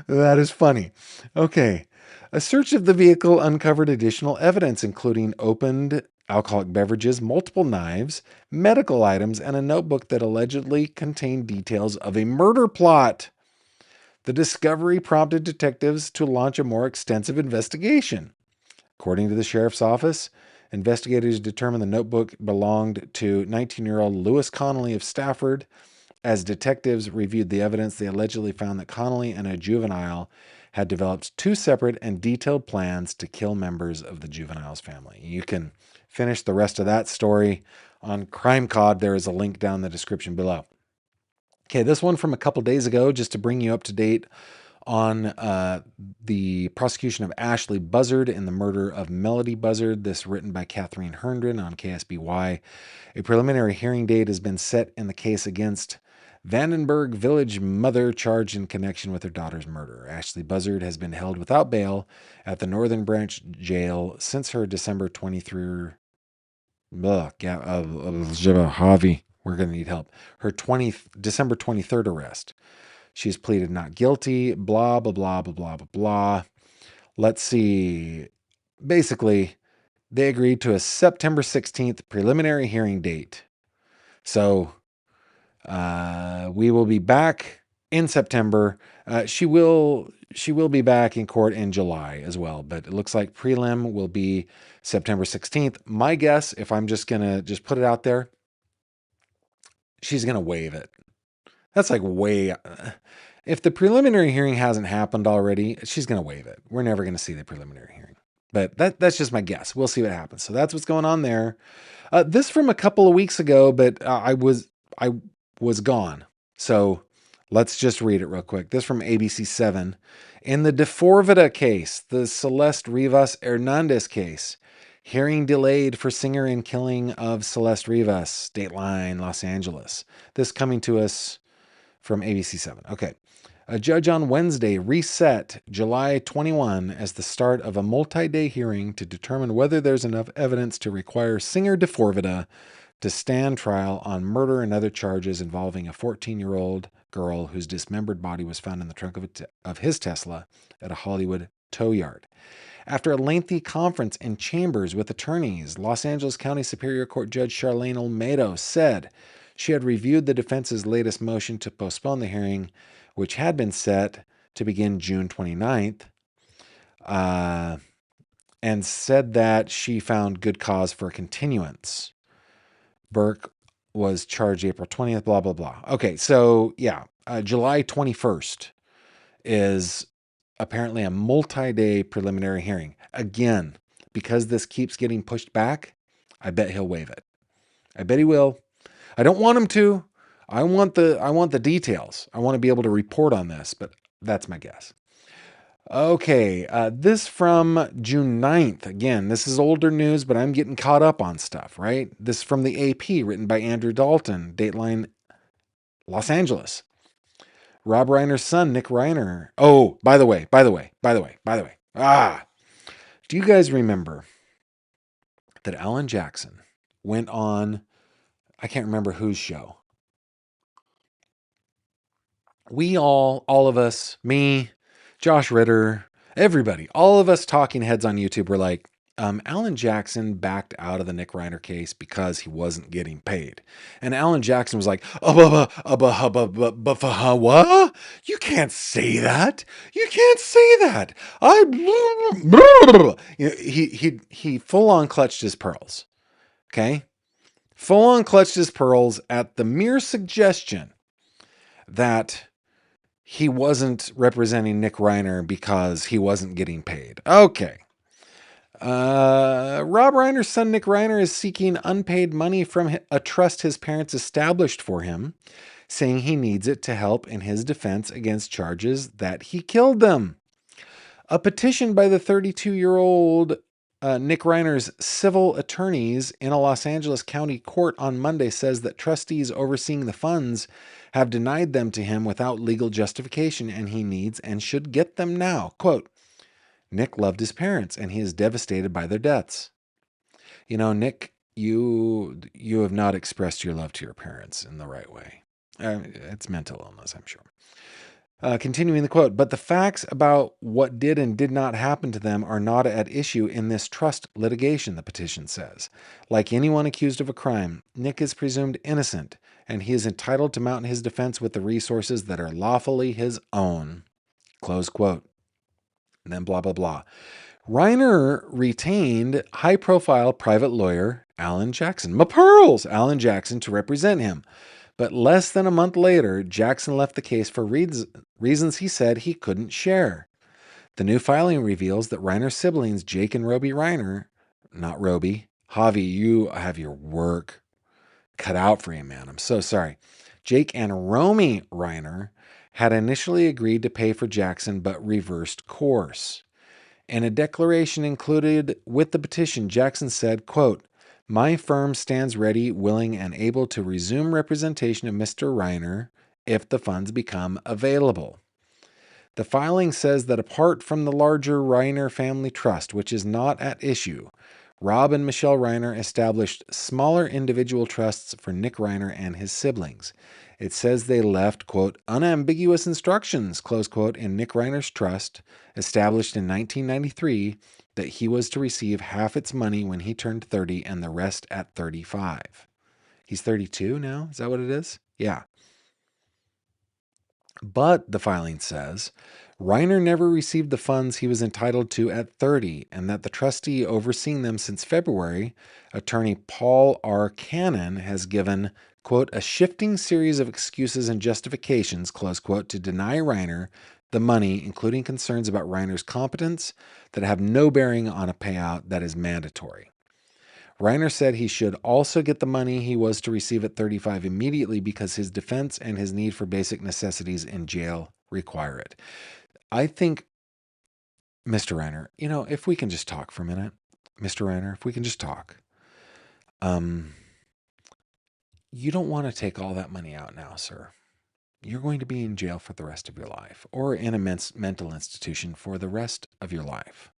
That is funny. Okay. A search of the vehicle uncovered additional evidence, including opened alcoholic beverages, multiple knives, medical items, and a notebook that allegedly contained details of a murder plot. The discovery prompted detectives to launch a more extensive investigation. According to the sheriff's office, investigators determined the notebook belonged to 19-year-old Lewis Connolly of Stafford. As detectives reviewed the evidence, they allegedly found that Connolly and a juvenile had developed two separate and detailed plans to kill members of the juvenile's family. You can finish the rest of that story on Crime Cod. There is a link down in the description below. Okay, this one from a couple days ago, just to bring you up to date on the prosecution of Ashley Buzzard in the murder of Melody Buzzard. This written by Catherine Herndon on KSBY. A preliminary hearing date has been set in the case against Vandenberg Village mother charged in connection with her daughter's murder. Ashley Buzzard has been held without bail at the Northern Branch Jail since her December 23. Javi, we're going to need help. Her December 23rd arrest. She's pleaded not guilty, blah, blah, blah, blah, blah, blah, blah. Let's see. Basically, they agreed to a September 16th preliminary hearing date. So we will be back in September. She will be back in court in July as well, but it looks like prelim will be September 16th. My guess, if I'm just going to just put it out there, she's going to waive it. That's like way... if the preliminary hearing hasn't happened already, she's going to waive it. We're never going to see the preliminary hearing. But that's just my guess. We'll see what happens. So that's what's going on there. This from a couple of weeks ago, but I was gone. So let's just read it real quick. This from ABC 7. In the De Forvida case, the Celeste Rivas Hernandez case, hearing delayed for singer and killing of Celeste Rivas, Dateline, Los Angeles. This coming to us from ABC 7. Okay. A judge on Wednesday reset July 21 as the start of a multi-day hearing to determine whether there's enough evidence to require singer De Forvida to stand trial on murder and other charges involving a 14-year-old girl whose dismembered body was found in the trunk of his Tesla at a Hollywood tow yard. After a lengthy conference in chambers with attorneys, Los Angeles County Superior Court Judge Charlene Olmedo said she had reviewed the defense's latest motion to postpone the hearing, which had been set to begin June 29th, and said that she found good cause for a continuance. Burke was charged April 20th, blah, blah, blah. Okay, so yeah, July 21st is apparently a multi-day preliminary hearing. Again, because this keeps getting pushed back, I bet he'll waive it. I bet he will. I don't want him to. I want the details. I want to be able to report on this, but that's my guess. Okay, this from June 9th. Again, this is older news, but I'm getting caught up on stuff, right? This from the AP, written by Andrew Dalton, Dateline, Los Angeles. Rob Reiner's son, Nick Reiner. Oh, by the way. Do you guys remember that Alan Jackson went on, I can't remember whose show. We all of us, me, Josh Ritter, everybody, all of us talking heads on YouTube were like, Alan Jackson backed out of the Nick Reiner case because he wasn't getting paid. And Alan Jackson was like, what? You can't say that. You can't say that. He full on clutched his pearls. Okay? Full on clutched his pearls at the mere suggestion that he wasn't representing Nick Reiner because he wasn't getting paid. Okay. Rob Reiner's son, Nick Reiner, is seeking unpaid money from a trust his parents established for him, saying he needs it to help in his defense against charges that he killed them. A petition by the 32-year-old Nick Reiner's civil attorneys in a Los Angeles County court on Monday says that trustees overseeing the funds have denied them to him without legal justification, and he needs and should get them now. Quote, Nick loved his parents, and he is devastated by their deaths. You know, Nick, you have not expressed your love to your parents in the right way. It's mental illness, I'm sure. Continuing the quote, but the facts about what did and did not happen to them are not at issue in this trust litigation, the petition says. Like anyone accused of a crime, Nick is presumed innocent, and he is entitled to mount his defense with the resources that are lawfully his own. Close quote. And then blah, blah, blah. Reiner retained high-profile private lawyer Alan Jackson, my pearls, Alan Jackson, to represent him. But less than a month later, Jackson left the case for reasons he said he couldn't share. The new filing reveals that Reiner's siblings, Jake and Roby Reiner, not Roby, Javi, you have your work cut out for you, man. I'm so sorry. Jake and Romy Reiner had initially agreed to pay for Jackson, but reversed course. In a declaration included with the petition, Jackson said, quote, "My firm stands ready, willing, and able to resume representation of Mr. Reiner if the funds become available." The filing says that apart from the larger Reiner family trust, which is not at issue, Rob and Michelle Reiner established smaller individual trusts for Nick Reiner and his siblings. It says they left, quote, "unambiguous instructions," close quote, in Nick Reiner's trust, established in 1993, that he was to receive half its money when he turned 30 and the rest at 35. He's 32 now? Is that what it is? Yeah. But, the filing says, Reiner never received the funds he was entitled to at 30, and that the trustee overseeing them since February, attorney Paul R. Cannon, has given, quote, "a shifting series of excuses and justifications," close quote, to deny Reiner the money, including concerns about Reiner's competence that have no bearing on a payout that is mandatory. Reiner said he should also get the money he was to receive at 35 immediately because his defense and his need for basic necessities in jail require it. I think, Mr. Reiner, if we can just talk for a minute. Mr. Reiner, if we can just talk. You don't want to take all that money out now, sir. You're going to be in jail for the rest of your life, or in a mental institution for the rest of your life.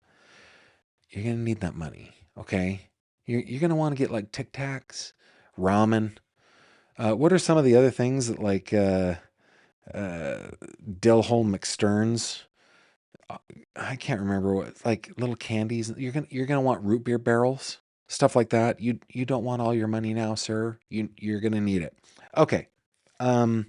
You're going to need that money, okay? You're going to want to get like Tic Tacs, ramen. What are some of the other things that Dill Hole McStearns? I can't remember what, like little candies. You're gonna want root beer barrels, stuff like that. You don't want all your money now, sir. You're gonna need it. Okay. The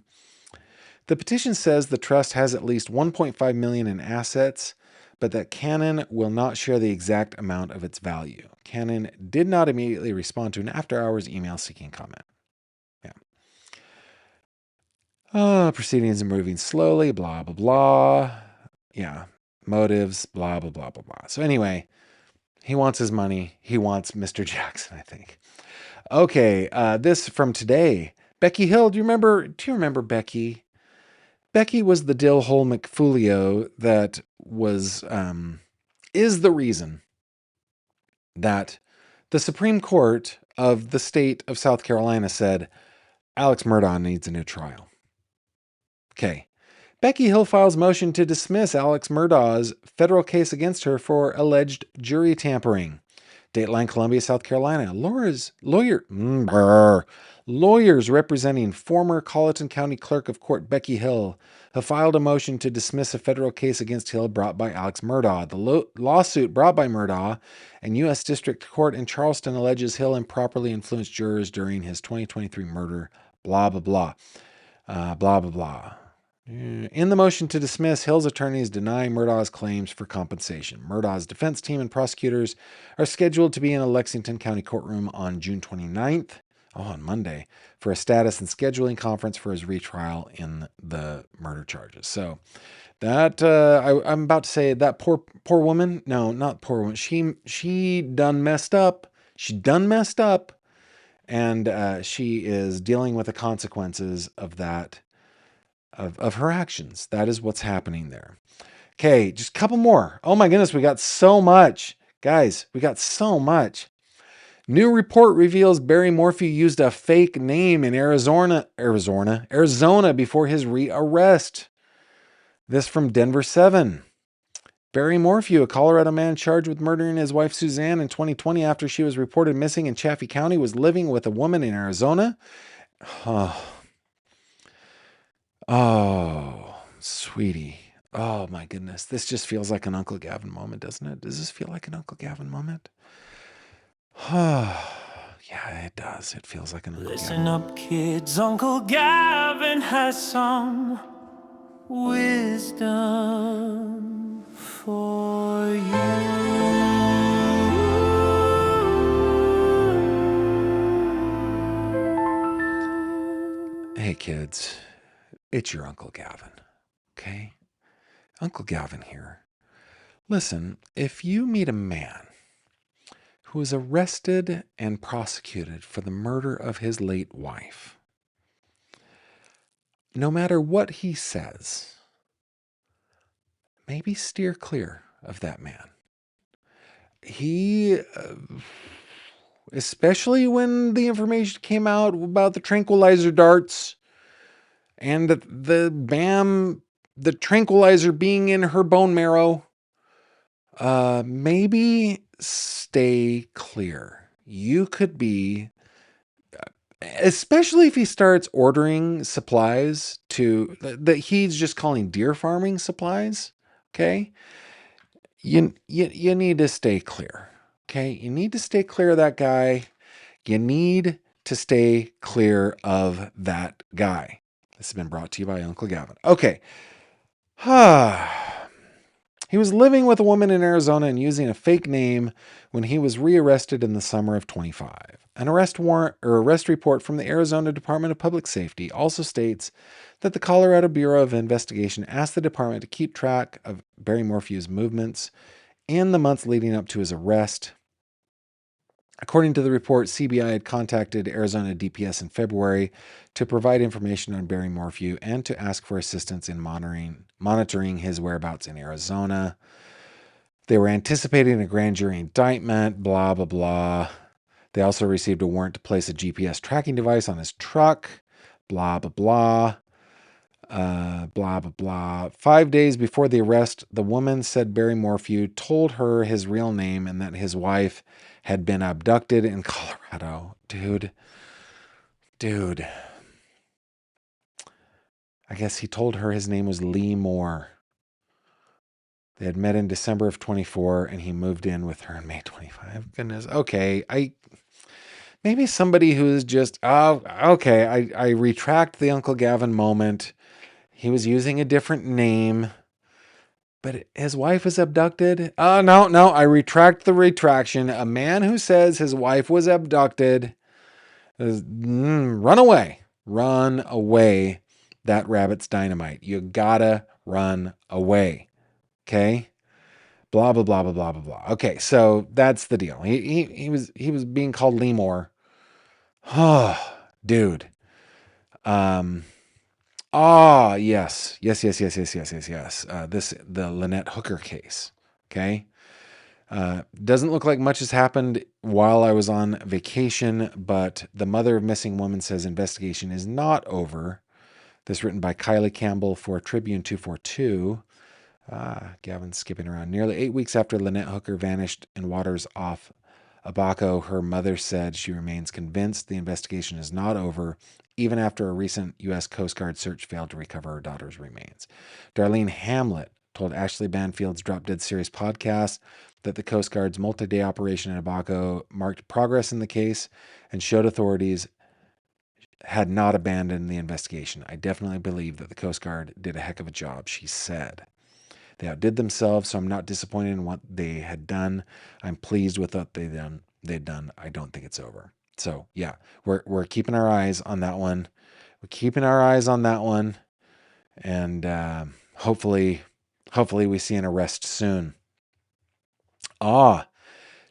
petition says the trust has at least 1.5 million in assets, but that Cannon will not share the exact amount of its value. Cannon did not immediately respond to an after-hours email seeking comment. Yeah. Proceedings are moving slowly, blah, blah, blah. Yeah. Motives, blah, blah, blah, blah, blah. So anyway, he wants his money. He wants Mr. Jackson, I think. Okay, this from today. Becky Hill, do you remember Becky? Becky was the Dill Hole McFulio that is the reason that the Supreme Court of the state of South Carolina said Alex Murdaugh needs a new trial. Okay. Becky Hill files motion to dismiss Alex Murdaugh's federal case against her for alleged jury tampering. Dateline, Columbia, South Carolina. Lawyers representing former Colleton County Clerk of Court Becky Hill have filed a motion to dismiss a federal case against Hill brought by Alex Murdaugh. The lawsuit brought by Murdaugh and U.S. District Court in Charleston alleges Hill improperly influenced jurors during his 2023 murder. Blah, blah, blah. Blah, blah, blah. In the motion to dismiss, Hill's attorneys deny Murdaugh's claims for compensation. Murdaugh's defense team and prosecutors are scheduled to be in a Lexington County courtroom on June 29th, on Monday, for a status and scheduling conference for his retrial in the murder charges. So that I'm about to say that poor woman. No, not poor woman. She done messed up. She done messed up, and she is dealing with the consequences of that. Of her actions. That is what's happening there. Okay, just a couple more. Oh my goodness, we got so much. Guys, we got so much. New report reveals Barry Morphew used a fake name in Arizona before his rearrest. This from Denver 7. Barry Morphew, a Colorado man charged with murdering his wife Suzanne in 2020 after she was reported missing in Chaffee County, was living with a woman in Arizona. Oh, sweetie. Oh, my goodness. This just feels like an Uncle Gavin moment, doesn't it? Does this feel like an Uncle Gavin moment? Yeah, it does. It feels like an Uncle Gavin. Listen up, kids. Uncle Gavin has some wisdom for you. Hey kids, it's your Uncle Gavin, okay? Uncle Gavin here. Listen, if you meet a man who was arrested and prosecuted for the murder of his late wife, no matter what he says, maybe steer clear of that man. He, especially when the information came out about the tranquilizer darts and the tranquilizer being in her bone marrow, maybe stay clear. You could be, especially if he starts ordering supplies that he's just calling deer farming supplies. Okay. You need to stay clear. Okay. You need to stay clear of that guy. You need to stay clear of that guy. This has been brought to you by Uncle Gavin. Okay. He was living with a woman in Arizona and using a fake name when he was rearrested in the summer of 25. An arrest warrant or arrest report from the Arizona Department of Public Safety also states that the Colorado Bureau of Investigation asked the department to keep track of Barry Morphew's movements in the months leading up to his arrest. According to the report, CBI had contacted Arizona DPS in February to provide information on Barry Morphew and to ask for assistance in monitoring his whereabouts in Arizona. They were anticipating a grand jury indictment, blah, blah, blah. They also received a warrant to place a GPS tracking device on his truck, blah, blah, blah. Blah, blah, blah. 5 days before the arrest, the woman said Barry Morphew told her his real name and that his wife had been abducted in Colorado. Dude. I guess he told her his name was Lee Moore. They had met in December of 24 and he moved in with her in May 25. Goodness. Okay. Maybe somebody who's just, okay. I retract the Uncle Gavin moment. He was using a different name, but his wife was abducted. Oh, no, I retract the retraction. A man who says his wife was abducted, run away. That rabbit's dynamite. You gotta run away. Okay? Blah, blah, blah, blah, blah, blah, blah. Okay, so that's the deal. He was being called Lee Moore. Oh, dude. Yes. The Lynette Hooker case. Okay. Doesn't look like much has happened while I was on vacation, but the mother of missing woman says investigation is not over. This written by Kylie Campbell for Tribune 242. Gavin's skipping around. Nearly 8 weeks after Lynette Hooker vanished in waters off Abaco, her mother said she remains convinced the investigation is not over, even after a recent U.S. Coast Guard search failed to recover her daughter's remains. Darlene Hamlet told Ashley Banfield's Drop Dead Series podcast that the Coast Guard's multi-day operation in Abaco marked progress in the case and showed authorities had not abandoned the investigation. I definitely believe that the Coast Guard did a heck of a job, she said. They outdid themselves, so I'm not disappointed in what they had done. I'm pleased with what they'd done. I don't think it's over. So yeah, we're keeping our eyes on that one. And hopefully we see an arrest soon.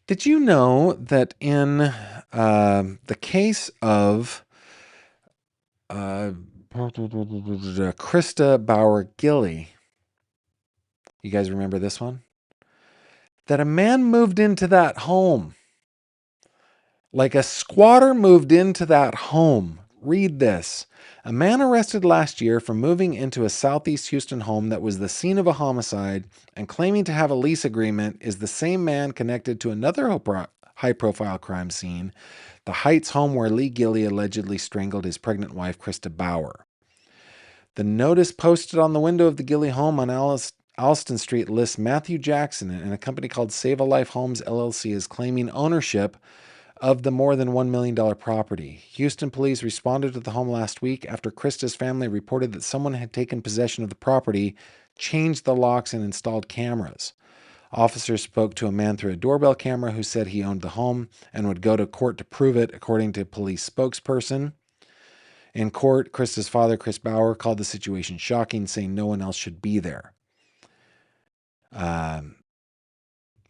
Did you know that in the case of Krista Bauer Gilly, you guys remember this one? That a man moved into that home. Like a squatter moved into that home. Read this. A man arrested last year for moving into a Southeast Houston home that was the scene of a homicide and claiming to have a lease agreement is the same man connected to another high-profile crime scene, the Heights home where Lee Gilly allegedly strangled his pregnant wife, Krista Bauer. The notice posted on the window of the Gilly home on Alston Street lists Matthew Jackson and a company called Save a Life Homes LLC as claiming ownership of the more than $1 million property. Houston police responded to the home last week after Krista's family reported that someone had taken possession of the property, changed the locks, and installed cameras. Officers spoke to a man through a doorbell camera who said he owned the home and would go to court to prove it, according to a police spokesperson. In court, Krista's father, Chris Bauer, called the situation shocking, saying no one else should be there.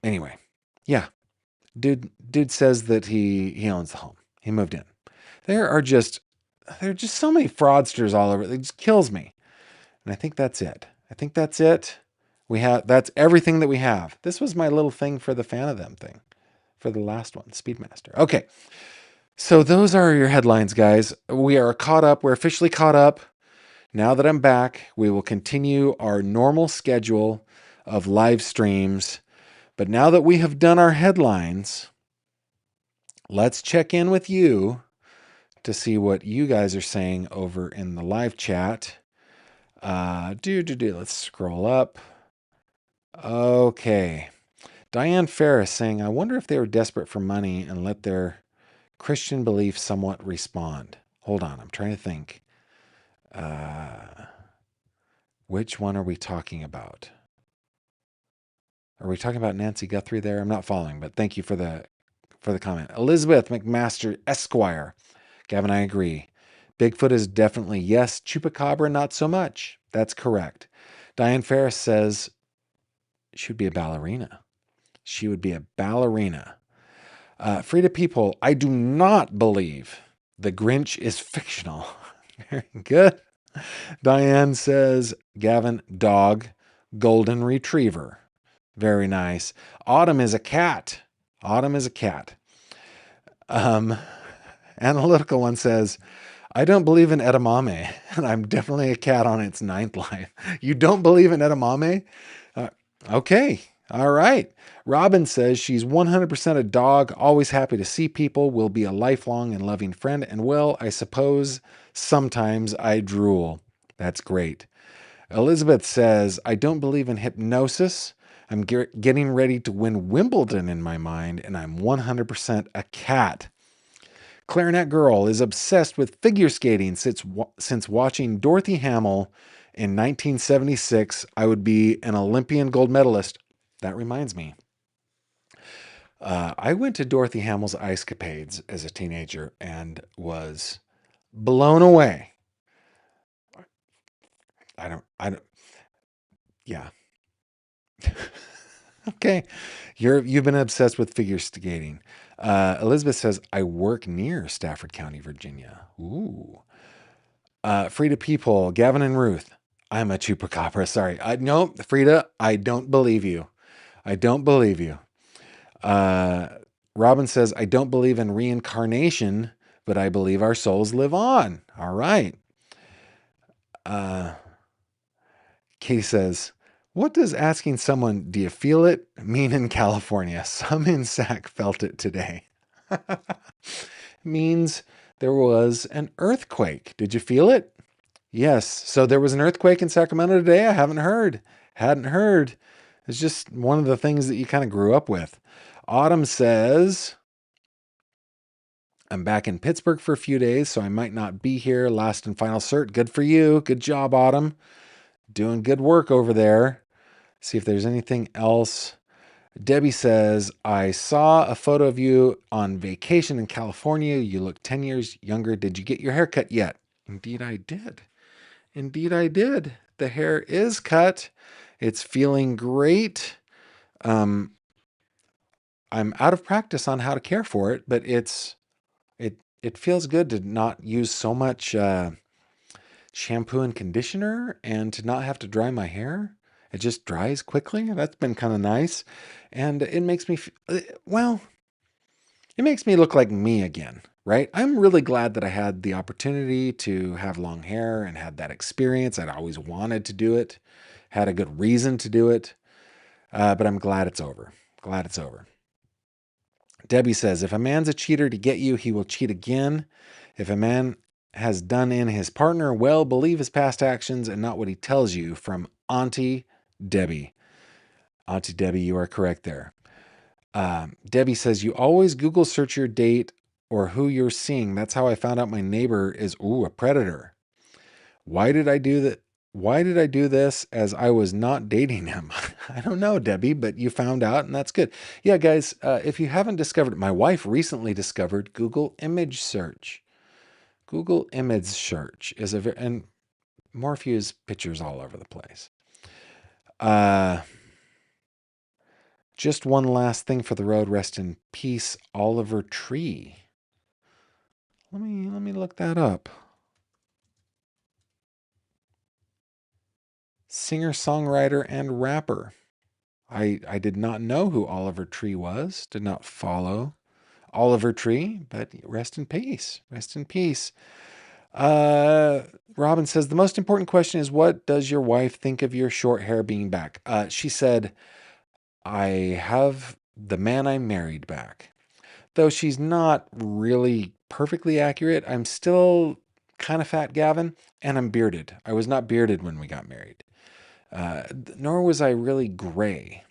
Anyway, yeah. Dude says that he owns the home. He moved in. There are just so many fraudsters all over. It just kills me. And I think that's it. That's everything that we have. This was my little thing for the fan of them thing. For the last one, Speedmaster. Okay. So those are your headlines, guys. We are caught up. We're officially caught up. Now that I'm back, we will continue our normal schedule of live streams. But now that we have done our headlines, let's check in with you to see what you guys are saying over in the live chat. Let's scroll up. Okay. Diane Ferris saying, I wonder if they were desperate for money and let their Christian belief somewhat respond. Hold on, I'm trying to think. Which one are we talking about? Are we talking about Nancy Guthrie there? I'm not following, but thank you for the comment. Elizabeth McMaster Esquire. Gavin, I agree. Bigfoot is definitely yes. Chupacabra, not so much. That's correct. Diane Ferris says she would be a ballerina. She would be a ballerina. Frida People, I do not believe the Grinch is fictional. Very good. Diane says, Gavin, dog, golden retriever. Very nice. Autumn is a cat. Analytical one says, I don't believe in edamame, and I'm definitely a cat on its ninth life. You don't believe in edamame? Okay. All right. Robin says she's 100% a dog, always happy to see people, will be a lifelong and loving friend, and well, I suppose sometimes I drool. That's great. Elizabeth says, I don't believe in hypnosis. I'm getting ready to win Wimbledon in my mind, and I'm 100% a cat. Clarinet Girl is obsessed with figure skating since watching Dorothy Hamill in 1976. I would be an Olympian gold medalist. That reminds me. I went to Dorothy Hamill's ice capades as a teenager and was blown away. Yeah. Okay. You've been obsessed with figure skating. Elizabeth says, I work near Stafford County, Virginia. Ooh. Frida People, Gavin and Ruth. I'm a chupacabra. Sorry. No, Frida, I don't believe you. Robin says, I don't believe in reincarnation, but I believe our souls live on. All right. Katie says, what does asking someone, do you feel it, mean in California? Some in SAC felt it today. Means there was an earthquake. Did you feel it? Yes. So there was an earthquake in Sacramento today? I hadn't heard. It's just one of the things that you kind of grew up with. Autumn says, I'm back in Pittsburgh for a few days, so I might not be here. Last and final cert. Good for you. Good job, Autumn. Doing good work over there. See if there's anything else. Debbie says, I saw a photo of you on vacation in California. You look 10 years younger. Did you get your hair cut yet? Indeed, I did. The hair is cut. It's feeling great. I'm out of practice on how to care for it, but it feels good to not use so much shampoo and conditioner and to not have to dry my hair. It just dries quickly. That's been kind of nice. And it makes me, it makes me look like me again, right? I'm really glad that I had the opportunity to have long hair and had that experience. I'd always wanted to do it, had a good reason to do it. But I'm glad it's over. Debbie says, if a man's a cheater to get you, he will cheat again. If a man has done in his partner, well, believe his past actions and not what he tells you. From Auntie Debbie. Auntie Debbie, you are correct there. Debbie says, you always Google search your date or who you're seeing. That's how I found out my neighbor is, a predator. Why did I do that? Why did I do this as I was not dating him? I don't know, Debbie, but you found out and that's good. Yeah, guys, if you haven't discovered it, my wife recently discovered Google image search. Google image search is and Morpheus pictures all over the place. Just one last thing for the road. Rest in peace, Oliver Tree. Let me look that up. Singer, songwriter, and rapper. I did not know who Oliver Tree was. Did not follow Oliver Tree, but rest in peace. Rest in peace. Robin says the most important question is, what does your wife think of your short hair being back? She said, I have the man I married back. Though she's not really perfectly accurate, I'm still kind of fat, Gavin, and I'm bearded. I was not bearded when we got married, nor was I really gray.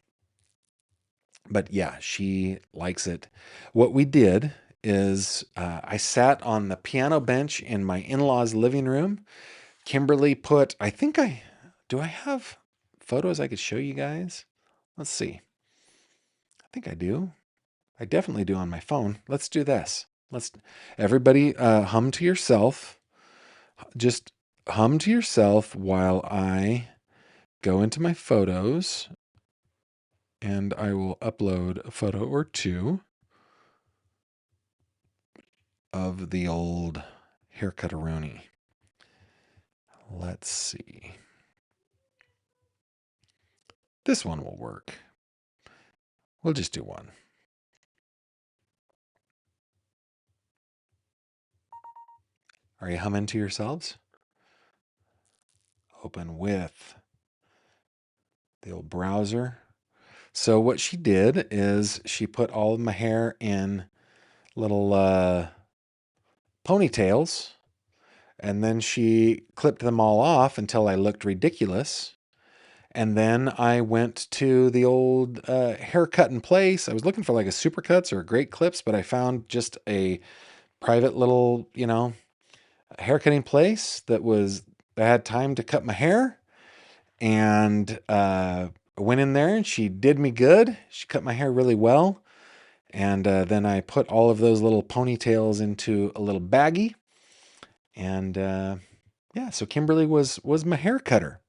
But yeah, she likes it. What we did is I sat on the piano bench in my in-laws' living room. Kimberly put, do I have photos I could show you guys? Let's see. I think I do. I definitely do on my phone. Let's do this. Everybody hum to yourself. Just hum to yourself while I go into my photos and I will upload a photo or two of the old haircut-a-roni. Let's see. This one will work. We'll just do one. Are you humming to yourselves? Open with the old browser. So what she did is she put all of my hair in little ponytails, and then she clipped them all off until I looked ridiculous. And then I went to the old haircut in place. I was looking for like a Supercuts or a Great Clips, but I found just a private little, haircutting place that had time to cut my hair. And I went in there and she did me good. She cut my hair really well. And then I put all of those little ponytails into a little baggie. And yeah, so Kimberly was my hair cutter.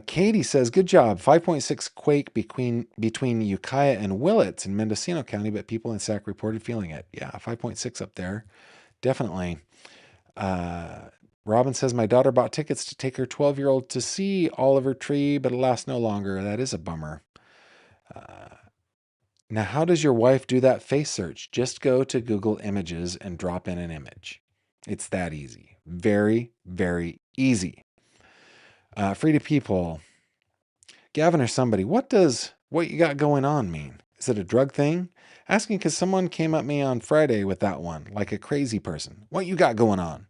Katie says, good job. 5.6 quake between Ukiah and Willits in Mendocino County, but people in Sac reported feeling it. Yeah, 5.6 up there. Definitely. Robin says, my daughter bought tickets to take her 12-year-old to see Oliver Tree, but alas, no longer. That is a bummer. Now, how does your wife do that face search? Just go to Google Images and drop in an image. It's that easy. Very, very easy. Free to people. Gavin or somebody, what does what you got going on mean? Is it a drug thing? Asking because someone came at me on Friday with that one, like a crazy person. What you got going on?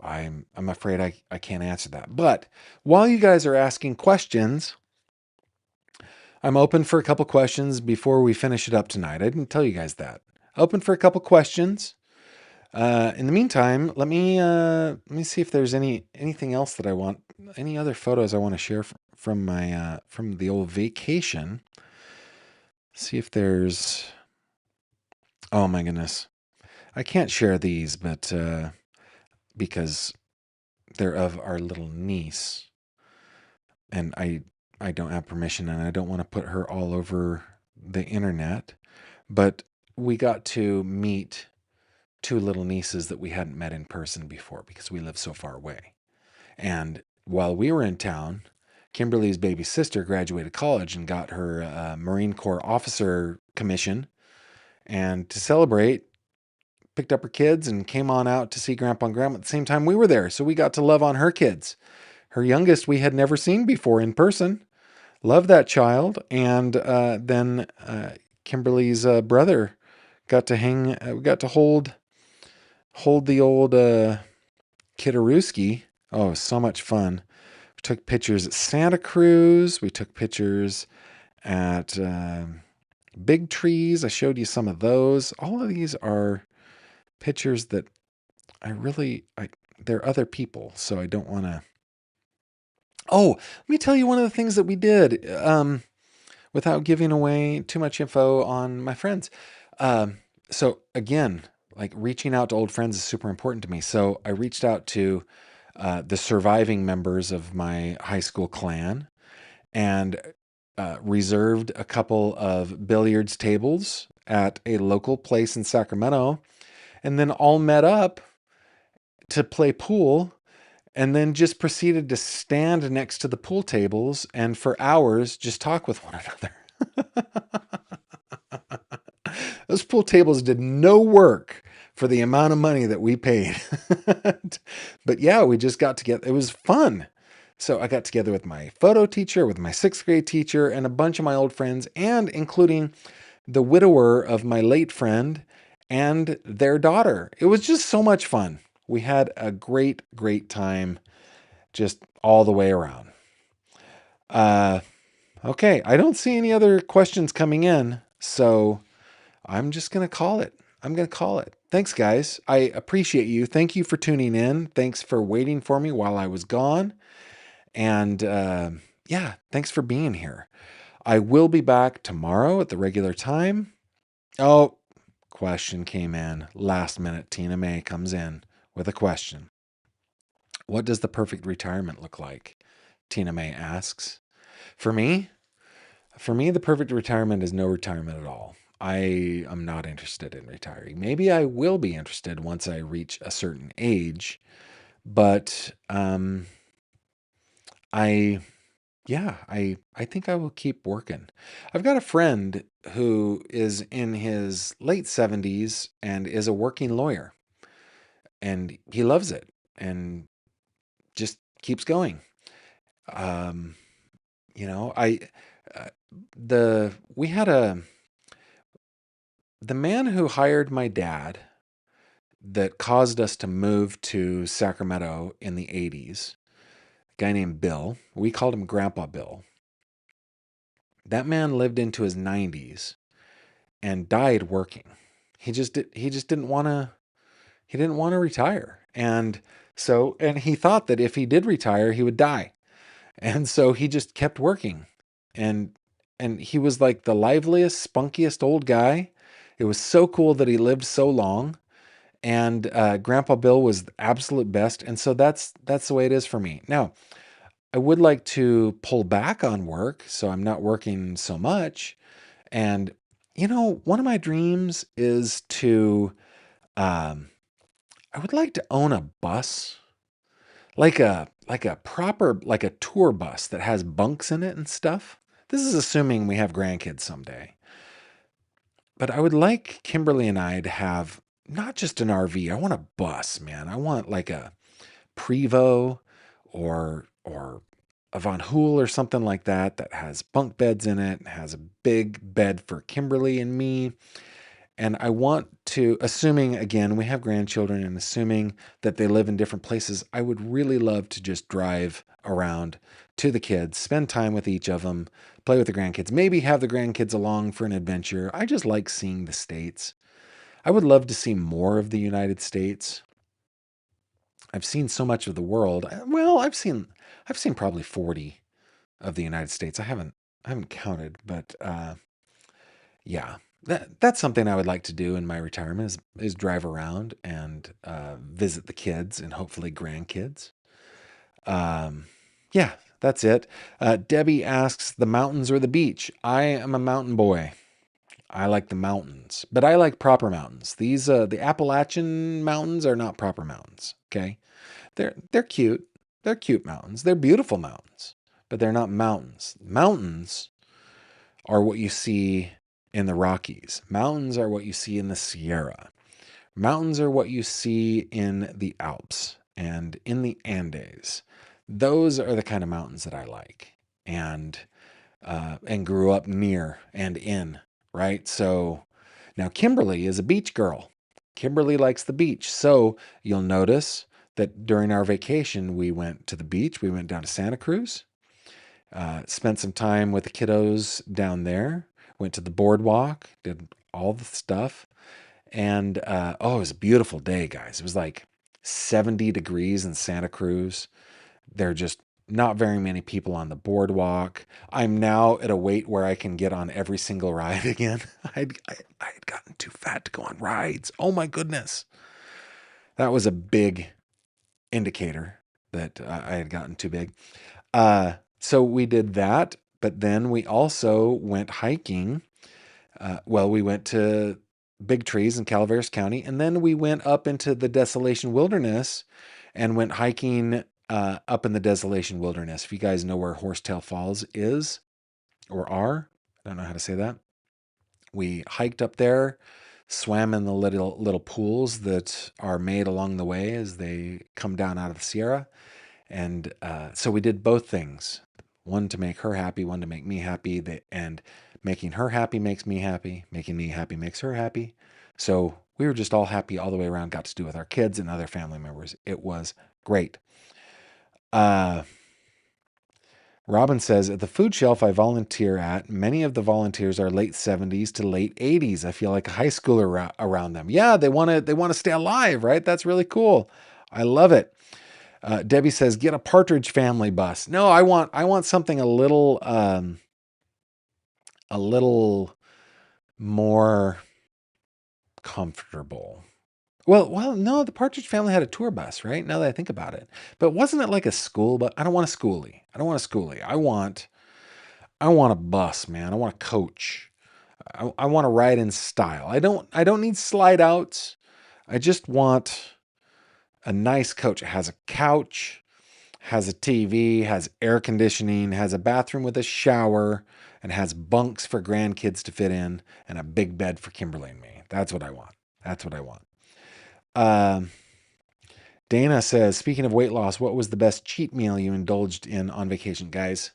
I'm afraid I can't answer that. But while you guys are asking questions, I'm open for a couple questions before we finish it up tonight. I didn't tell you guys that. Open for a couple questions. In the meantime, let me see if there's anything else that I want, any other photos I want to share from my from the old vacation. See if there's. Oh my goodness, I can't share these, but because they're of our little niece, and I don't have permission, and I don't want to put her all over the internet. But we got to meet two little nieces that we hadn't met in person before because we live so far away. And while we were in town, Kimberly's baby sister graduated college and got her Marine Corps officer commission. And to celebrate, picked up her kids and came on out to see Grandpa and Grandma at the same time we were there. So we got to love on her kids. Her youngest we had never seen before in person. Loved that child. And then Kimberly's brother got to hold the old Kitaruski. Oh, so much fun. We took pictures at Santa Cruz. We took pictures at big trees. I showed you some of those. All of these are pictures that they're other people, so I don't want to. Oh, let me tell you one of the things that we did without giving away too much info on my friends. So again, like reaching out to old friends is super important to me. So I reached out to the surviving members of my high school clan and reserved a couple of billiards tables at a local place in Sacramento, and then all met up to play pool, and then just proceeded to stand next to the pool tables and for hours just talk with one another. Those pool tables did no work for the amount of money that we paid. But yeah, we just got together. It was fun. So I got together with my photo teacher, with my sixth grade teacher, and a bunch of my old friends, and including the widower of my late friend and their daughter. It was just so much fun. We had a great, great time just all the way around. Okay, I don't see any other questions coming in, so I'm just going to call it. I'm going to call it. Thanks, guys. I appreciate you. Thank you for tuning in. Thanks for waiting for me while I was gone. And yeah, thanks for being here. I will be back tomorrow at the regular time. Oh, question came in. Last minute, Tina May comes in with a question. What does the perfect retirement look like? Tina May asks. For me, the perfect retirement is no retirement at all. I am not interested in retiring. Maybe I will be interested once I reach a certain age, but I I think I will keep working. I've got a friend who is in his late 70s and is a working lawyer, and he loves it and just keeps going. Um, you know, I the we had the man who hired my dad that caused us to move to Sacramento in the 80s, a guy named Bill. We called him Grandpa Bill. That man lived into his 90s and died working. He just didn't want to retire. And he thought that if he did retire, he would die. And so he just kept working. And he was like the liveliest, spunkiest old guy. It was so cool that he lived so long. And Grandpa Bill was the absolute best. And so that's the way it is for me. Now, I would like to pull back on work, so I'm not working so much. And one of my dreams is to um, I would like to own a bus, like a proper like a tour bus that has bunks in it and stuff. This is assuming we have grandkids someday. But I would like Kimberly and I to have not just an RV. I want a bus, man. I want like a Prevo or a Von Hool or something like that that has bunk beds in it, has a big bed for Kimberly and me. And I want to, assuming again we have grandchildren and assuming that they live in different places, I would really love to just drive around to the kids, spend time with each of them, play with the grandkids, maybe have the grandkids along for an adventure. I just like seeing the States. I would love to see more of the United States. I've seen so much of the world. Well, I've seen probably 40 of the United States. I haven't counted, but yeah, that's something I would like to do in my retirement is drive around and visit the kids and hopefully grandkids. Um, yeah, that's it. Debbie asks the mountains or the beach. I am a mountain boy. I like the mountains, but I like proper mountains. These the Appalachian mountains are not proper mountains. Okay, they're cute. They're cute mountains. They're beautiful mountains, but they're not mountains. Mountains are what you see in the Rockies. Mountains are what you see in the Sierra. Mountains are what you see in the Alps and in the Andes. Those are the kind of mountains that I like and grew up near and in, right? So now Kimberly is a beach girl. Kimberly likes the beach. So you'll notice that during our vacation, we went to the beach. We went down to Santa Cruz Spent some time with the kiddos down there. Went to the boardwalk, did all the stuff. And oh, it was a beautiful day, guys. It was like 70 degrees in Santa Cruz. There are just not very many people on the boardwalk. I'm now at a weight where I can get on every single ride again. I had gotten too fat to go on rides. Oh my goodness. That was a big indicator that I had gotten too big. So we did that, but then we also went hiking. Well, we went to Big Trees in Calaveras County, and then we went up into the Desolation Wilderness and went hiking up in the Desolation Wilderness. If you guys know where Horsetail Falls is or are, I don't know how to say that. We hiked up there, swam in the little pools that are made along the way as they come down out of the Sierra. And so we did both things, one to make her happy, one to make me happy. And making her happy makes me happy. Making me happy makes her happy. So we were just all happy all the way around, got to do with our kids and other family members. It was great. Robin says, at the food shelf I volunteer at, many of the volunteers are late 70s to late 80s. I feel like a high schooler around them. Yeah, they want to stay alive, right? That's really cool. I love it. Debbie says, get a Partridge Family bus. No, I want something a little more comfortable. Well, no, the Partridge Family had a tour bus, right? Now that I think about it, but wasn't it like a school? But I don't want a schoolie. I don't want a schoolie. I want a bus, man. I want a coach. I want to ride in style. I don't need slide outs. I just want a nice coach. It has a couch, has a TV, has air conditioning, has a bathroom with a shower, and has bunks for grandkids to fit in, and a big bed for Kimberly and me. That's what I want. That's what I want. Dana says, speaking of weight loss, what was the best cheat meal you indulged in on vacation? Guys,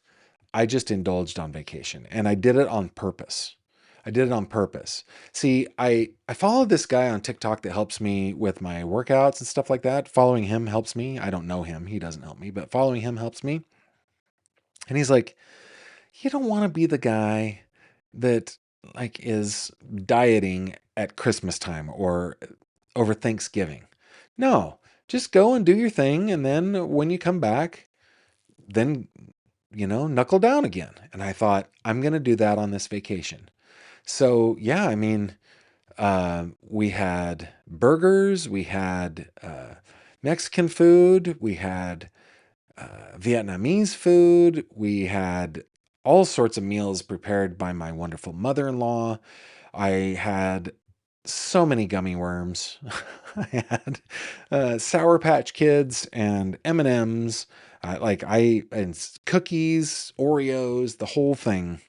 I just indulged on vacation, and I did it on purpose. I did it on purpose. See, I follow this guy on TikTok that helps me with my workouts and stuff like that. Following him helps me. I don't know him. He doesn't help me, but following him helps me. And he's like, you don't want to be the guy that like is dieting at Christmas time or over Thanksgiving. No, just go and do your thing, and then when you come back, then knuckle down again. And I thought, I'm going to do that on this vacation. So yeah, I mean, we had burgers, we had Mexican food, we had Vietnamese food, we had all sorts of meals prepared by my wonderful mother-in-law. I had so many gummy worms. I had Sour Patch Kids and M&Ms, and cookies, Oreos, the whole thing.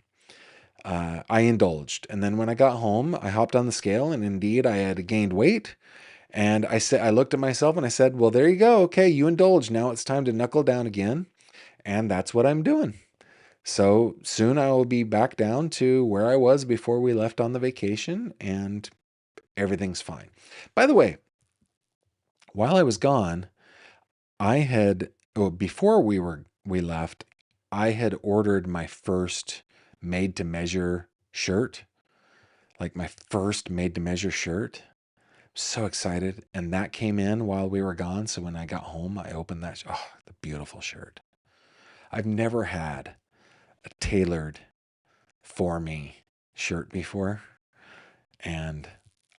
I indulged. And then when I got home, I hopped on the scale, and indeed I had gained weight. And I looked at myself and I said, well, there you go. Okay, you indulged. Now it's time to knuckle down again. And that's what I'm doing. So soon I will be back down to where I was before we left on the vacation, and everything's fine. By the way, while I was gone, before we left, I had ordered my first made to measure shirt, like my first made to measure shirt. So excited. And that came in while we were gone. So when I got home, I opened that. Oh, the beautiful shirt. I've never had a tailored for me shirt before, and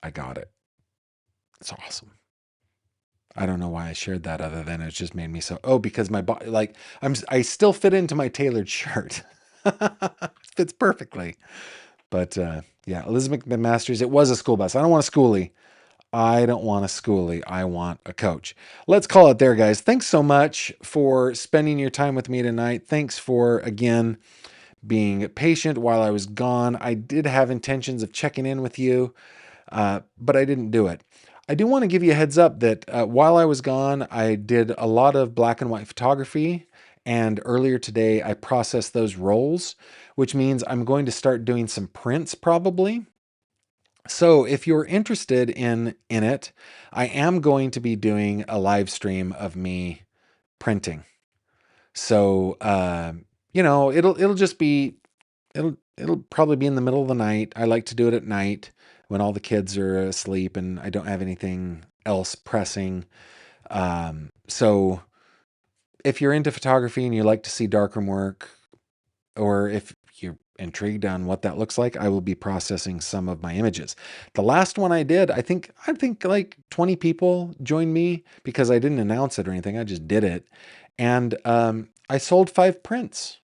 I got it. It's awesome. I don't know why I shared that other than it just made me because my body, like I still fit into my tailored shirt. Fits perfectly. But yeah, Elizabeth McMasters, it was a school bus. I don't want a schoolie. I don't want a schoolie. I want a coach. Let's call it there, guys. Thanks so much for spending your time with me tonight. Thanks for, again, being patient while I was gone. I did have intentions of checking in with you, but I didn't do it. I do want to give you a heads up that while I was gone, I did a lot of black and white photography. And earlier today, I processed those rolls, which means I'm going to start doing some prints probably. So if you're interested in it, I am going to be doing a live stream of me printing. So it'll just be, it'll probably be in the middle of the night. I like to do it at night when all the kids are asleep and I don't have anything else pressing. So if you're into photography and you like to see darkroom work, or if you're intrigued on what that looks like, I will be processing some of my images. The last one I did, I think like 20 people joined me because I didn't announce it or anything. I just did it. And I sold 5 prints,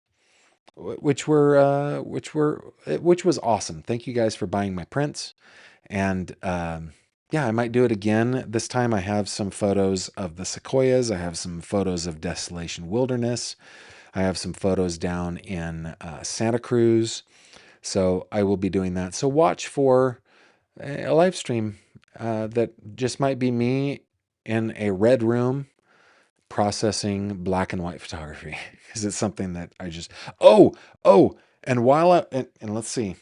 which was awesome. Thank you guys for buying my prints. And yeah, I might do it again. This time I have some photos of the sequoias. I have some photos of Desolation Wilderness. I have some photos down in Santa Cruz. So I will be doing that. So watch for a live stream that just might be me in a red room processing black and white photography because it's something that I just, oh, and and let's see,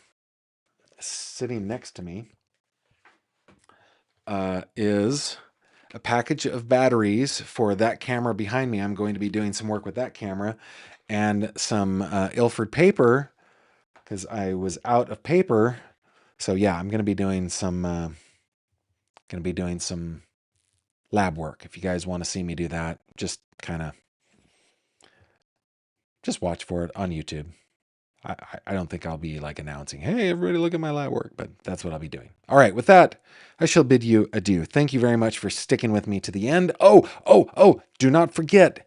sitting next to me is a package of batteries for that camera behind me. I'm going to be doing some work with that camera, and some Ilford paper because I was out of paper. So yeah, I'm going to be doing some lab work. If you guys want to see me do that, just watch for it on YouTube. I don't think I'll be like announcing, hey, everybody look at my lab work, but that's what I'll be doing. All right, with that, I shall bid you adieu. Thank you very much for sticking with me to the end. Oh, do not forget,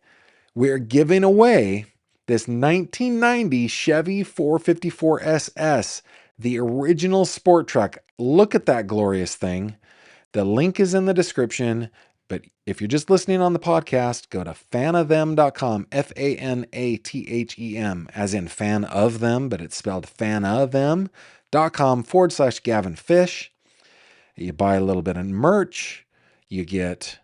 we're giving away this 1990 Chevy 454 SS, the original sport truck. Look at that glorious thing. The link is in the description. But if you're just listening on the podcast, go to fanathem.com, FANATHEM, as in fan of them, but it's spelled fanathem.com/Gavin Fish. You buy a little bit of merch, you get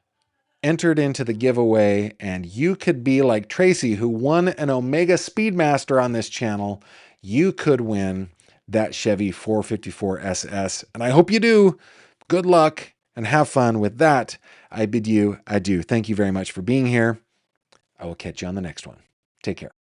entered into the giveaway, and you could be like Tracy, who won an Omega Speedmaster on this channel. You could win that Chevy 454 SS, and I hope you do. Good luck and have fun with that. I bid you adieu. Thank you very much for being here. I will catch you on the next one. Take care.